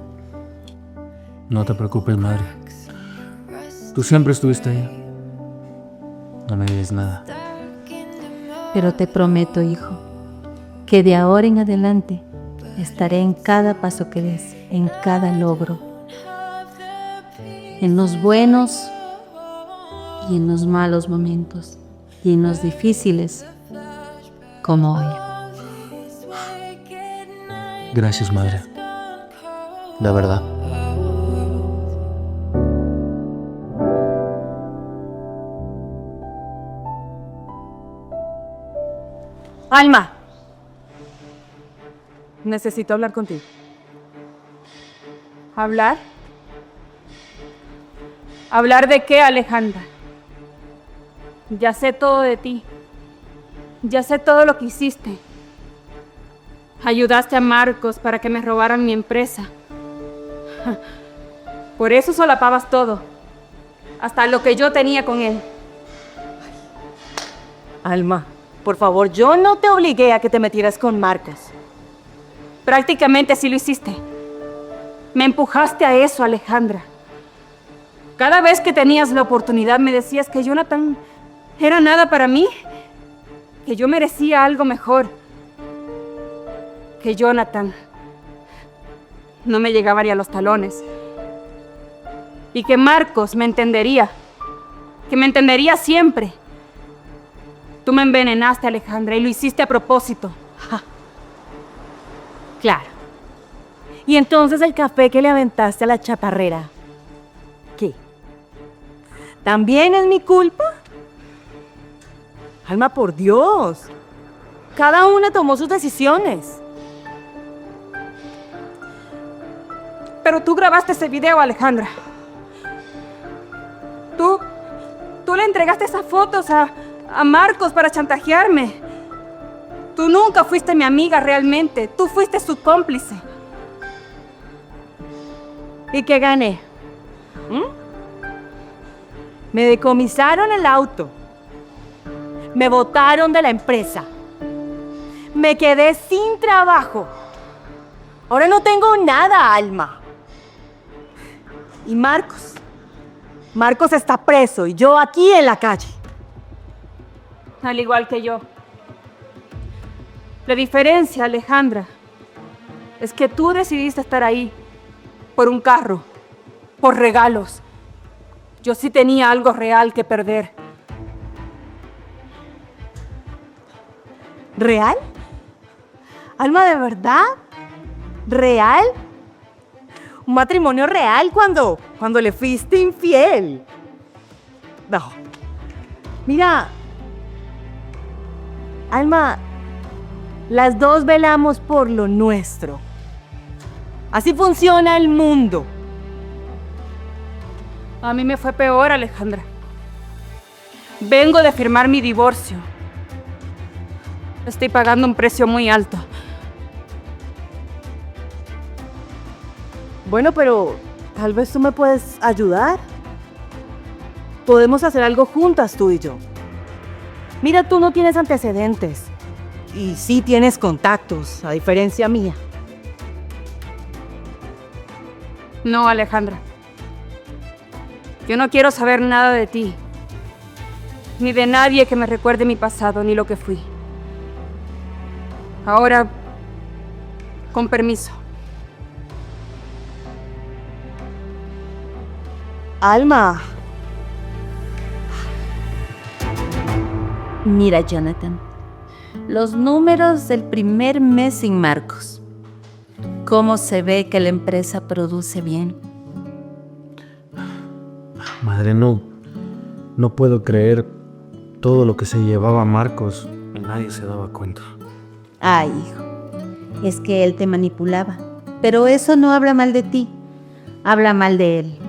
No te preocupes, madre. Tú siempre estuviste ahí. No me digas nada. Pero te prometo, hijo, que de ahora en adelante estaré en cada paso que des, en cada logro. En los buenos y en los malos momentos. Y en los difíciles, como hoy. Gracias, madre. La verdad. Alma, necesito hablar contigo. ¿Hablar? ¿Hablar de qué, Alejandra? Ya sé todo de ti. Ya sé todo lo que hiciste. Ayudaste a Marcos para que me robaran mi empresa. Por eso solapabas todo. Hasta lo que yo tenía con él. Alma, por favor, yo no te obligué a que te metieras con Marcos. Prácticamente así lo hiciste. Me empujaste a eso, Alejandra. Cada vez que tenías la oportunidad me decías que Jonathan era nada para mí, que yo merecía algo mejor, que Jonathan no me llegaba ni a los talones y que Marcos me entendería, que me entendería siempre. Tú me envenenaste, Alejandra, y lo hiciste a propósito. Claro. Y entonces el café que le aventaste a la chatarrera, ¿qué? ¿También es mi culpa? Alma, por Dios. Cada una tomó sus decisiones. Pero tú grabaste ese video, Alejandra. Tú le entregaste esas fotos a Marcos para chantajearme. Tú nunca fuiste mi amiga realmente. Tú fuiste su cómplice. ¿Y qué gané? Me decomisaron el auto. Me botaron de la empresa. Me quedé sin trabajo. Ahora no tengo nada, Alma. Y Marcos está preso y yo aquí en la calle. Al igual que yo. La diferencia, Alejandra, es que tú decidiste estar ahí por un carro, por regalos. Yo sí tenía algo real que perder. ¿Real? Alma, ¿de verdad? ¿Real? ¿Un matrimonio real cuando le fuiste infiel? No. Mira, Alma, las dos velamos por lo nuestro. Así funciona el mundo. A mí me fue peor, Alejandra. Vengo de firmar mi divorcio. Estoy pagando un precio muy alto. Bueno, pero tal vez tú me puedes ayudar. Podemos hacer algo juntas, tú y yo. Mira, tú no tienes antecedentes. Y sí tienes contactos, a diferencia mía. No, Alejandra. Yo no quiero saber nada de ti. Ni de nadie que me recuerde mi pasado, ni lo que fui. Ahora, con permiso. Alma. Mira, Jonathan, los números del primer mes sin Marcos. ¿Cómo se ve que la empresa produce bien? Madre, no puedo creer todo lo que se llevaba Marcos y nadie se daba cuenta. Ay, hijo, es que él te manipulaba. Pero eso no habla mal de ti, habla mal de él.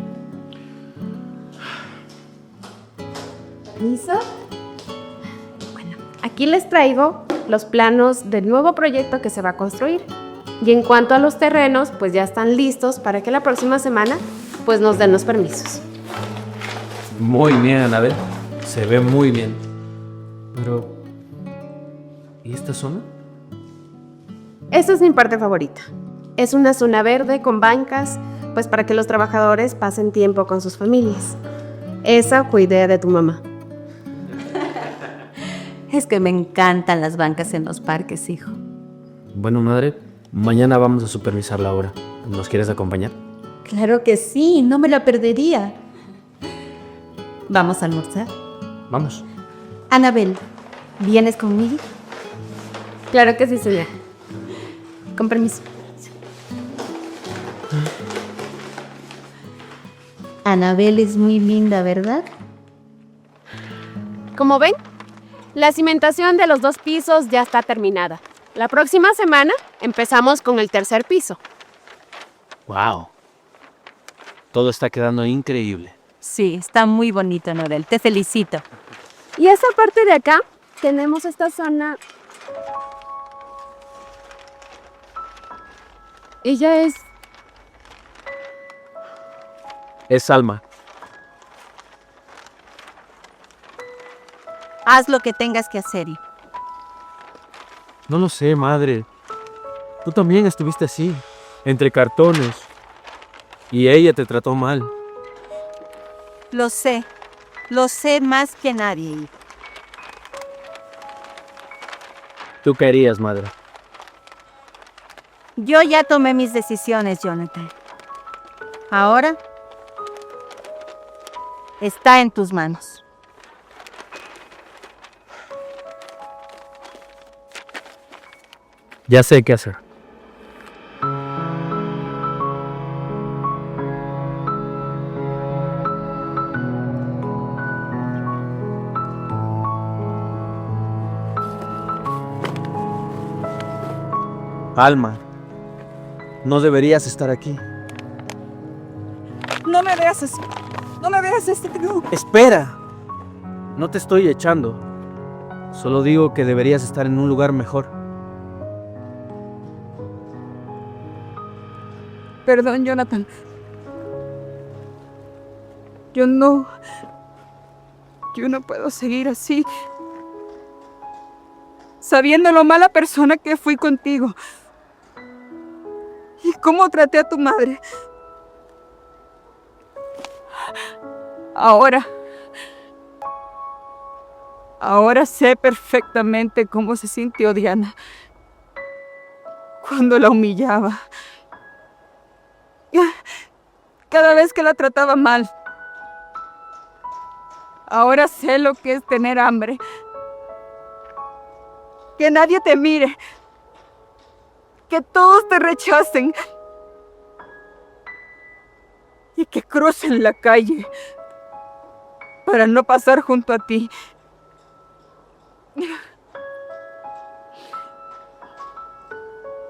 ¿Listo? Bueno, aquí les traigo los planos del nuevo proyecto que se va a construir. Y en cuanto a los terrenos, pues ya están listos para que la próxima semana pues nos den los permisos. Muy bien, Anabel. Se ve muy bien. Pero... ¿y esta zona? Esa es mi parte favorita. Es una zona verde con bancas, pues para que los trabajadores pasen tiempo con sus familias. Esa fue idea de tu mamá. Es que me encantan las bancas en los parques, hijo. Bueno, madre, mañana vamos a supervisar la obra. ¿Nos quieres acompañar? Claro que sí, no me la perdería. ¿Vamos a almorzar? Vamos. Anabel, ¿vienes conmigo? Claro que sí, señora. Con permiso. Anabel es muy linda, ¿verdad? Como ven, la cimentación de los 2 pisos ya está terminada. La próxima semana empezamos con el 3er piso. ¡Wow! Todo está quedando increíble. Sí, está muy bonito, Anabel. Te felicito. Y esa parte de acá, tenemos esta zona. Ella es... Es Alma. Haz lo que tengas que hacer, hijo. No lo sé, madre. Tú también estuviste así, entre cartones. Y ella te trató mal. Lo sé más que nadie, hijo. ¿Tú qué harías, madre? Yo ya tomé mis decisiones, Jonathan. Ahora está en tus manos. Ya sé qué hacer. Alma, no deberías estar aquí. No me veas así. No me veas así. Espera. No te estoy echando. Solo digo que deberías estar en un lugar mejor. Perdón, Jonathan. Yo no puedo seguir así. Sabiendo lo mala persona que fui contigo. Y cómo traté a tu madre. Ahora sé perfectamente cómo se sintió Diana cuando la humillaba. Cada vez que la trataba mal. Ahora sé lo que es tener hambre. Que nadie te mire. Que todos te rechacen. Y que crucen la calle para no pasar junto a ti.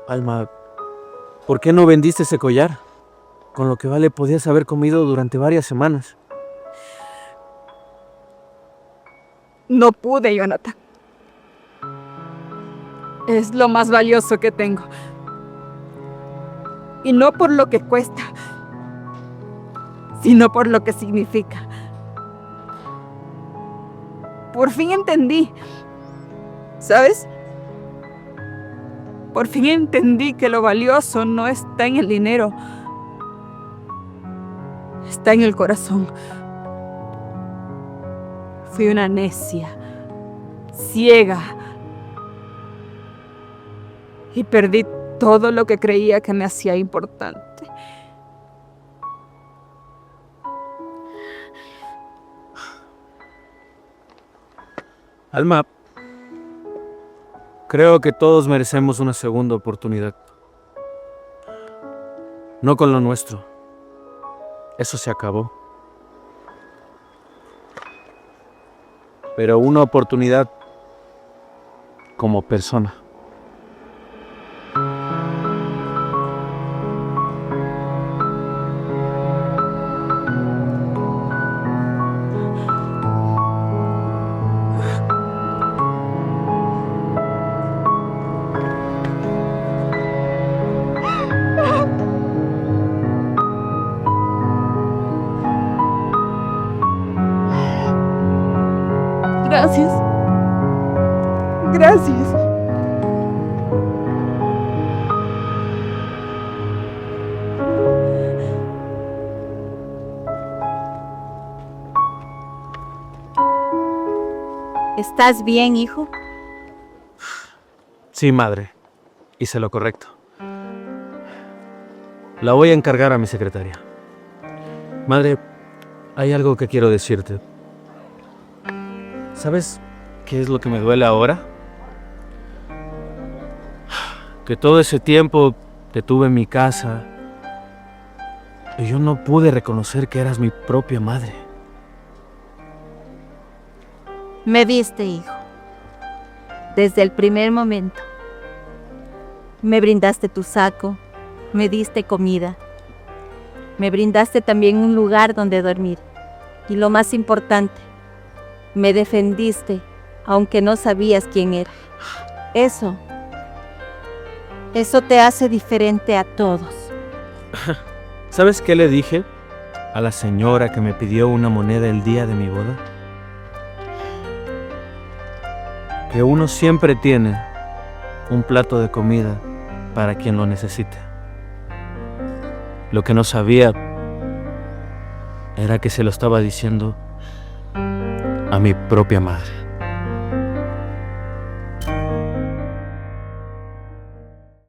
Alma, ¿por qué no vendiste ese collar? Con lo que vale podías haber comido durante varias semanas. No pude, Jonathan. Es lo más valioso que tengo. Y no por lo que cuesta, sino por lo que significa. Por fin entendí, ¿sabes? Por fin entendí que lo valioso no está en el dinero, está en el corazón. Fui una necia, ciega, y perdí todo lo que creía que me hacía importante. Alma, creo que todos merecemos una segunda oportunidad. No con lo nuestro. Eso se acabó. Pero una oportunidad como persona. Gracias. Gracias. ¿Estás bien, hijo? Sí, madre. Hice lo correcto. La voy a encargar a mi secretaria. Madre, hay algo que quiero decirte. ¿Sabes qué es lo que me duele ahora? Que todo ese tiempo te tuve en mi casa y yo no pude reconocer que eras mi propia madre. Me viste, hijo. Desde el primer momento. Me brindaste tu saco, me diste comida. Me brindaste también un lugar donde dormir. Y lo más importante, me defendiste, aunque no sabías quién era. Eso te hace diferente a todos. ¿Sabes qué le dije a la señora que me pidió una moneda el día de mi boda? Que uno siempre tiene un plato de comida para quien lo necesite. Lo que no sabía era que se lo estaba diciendo a mi propia madre.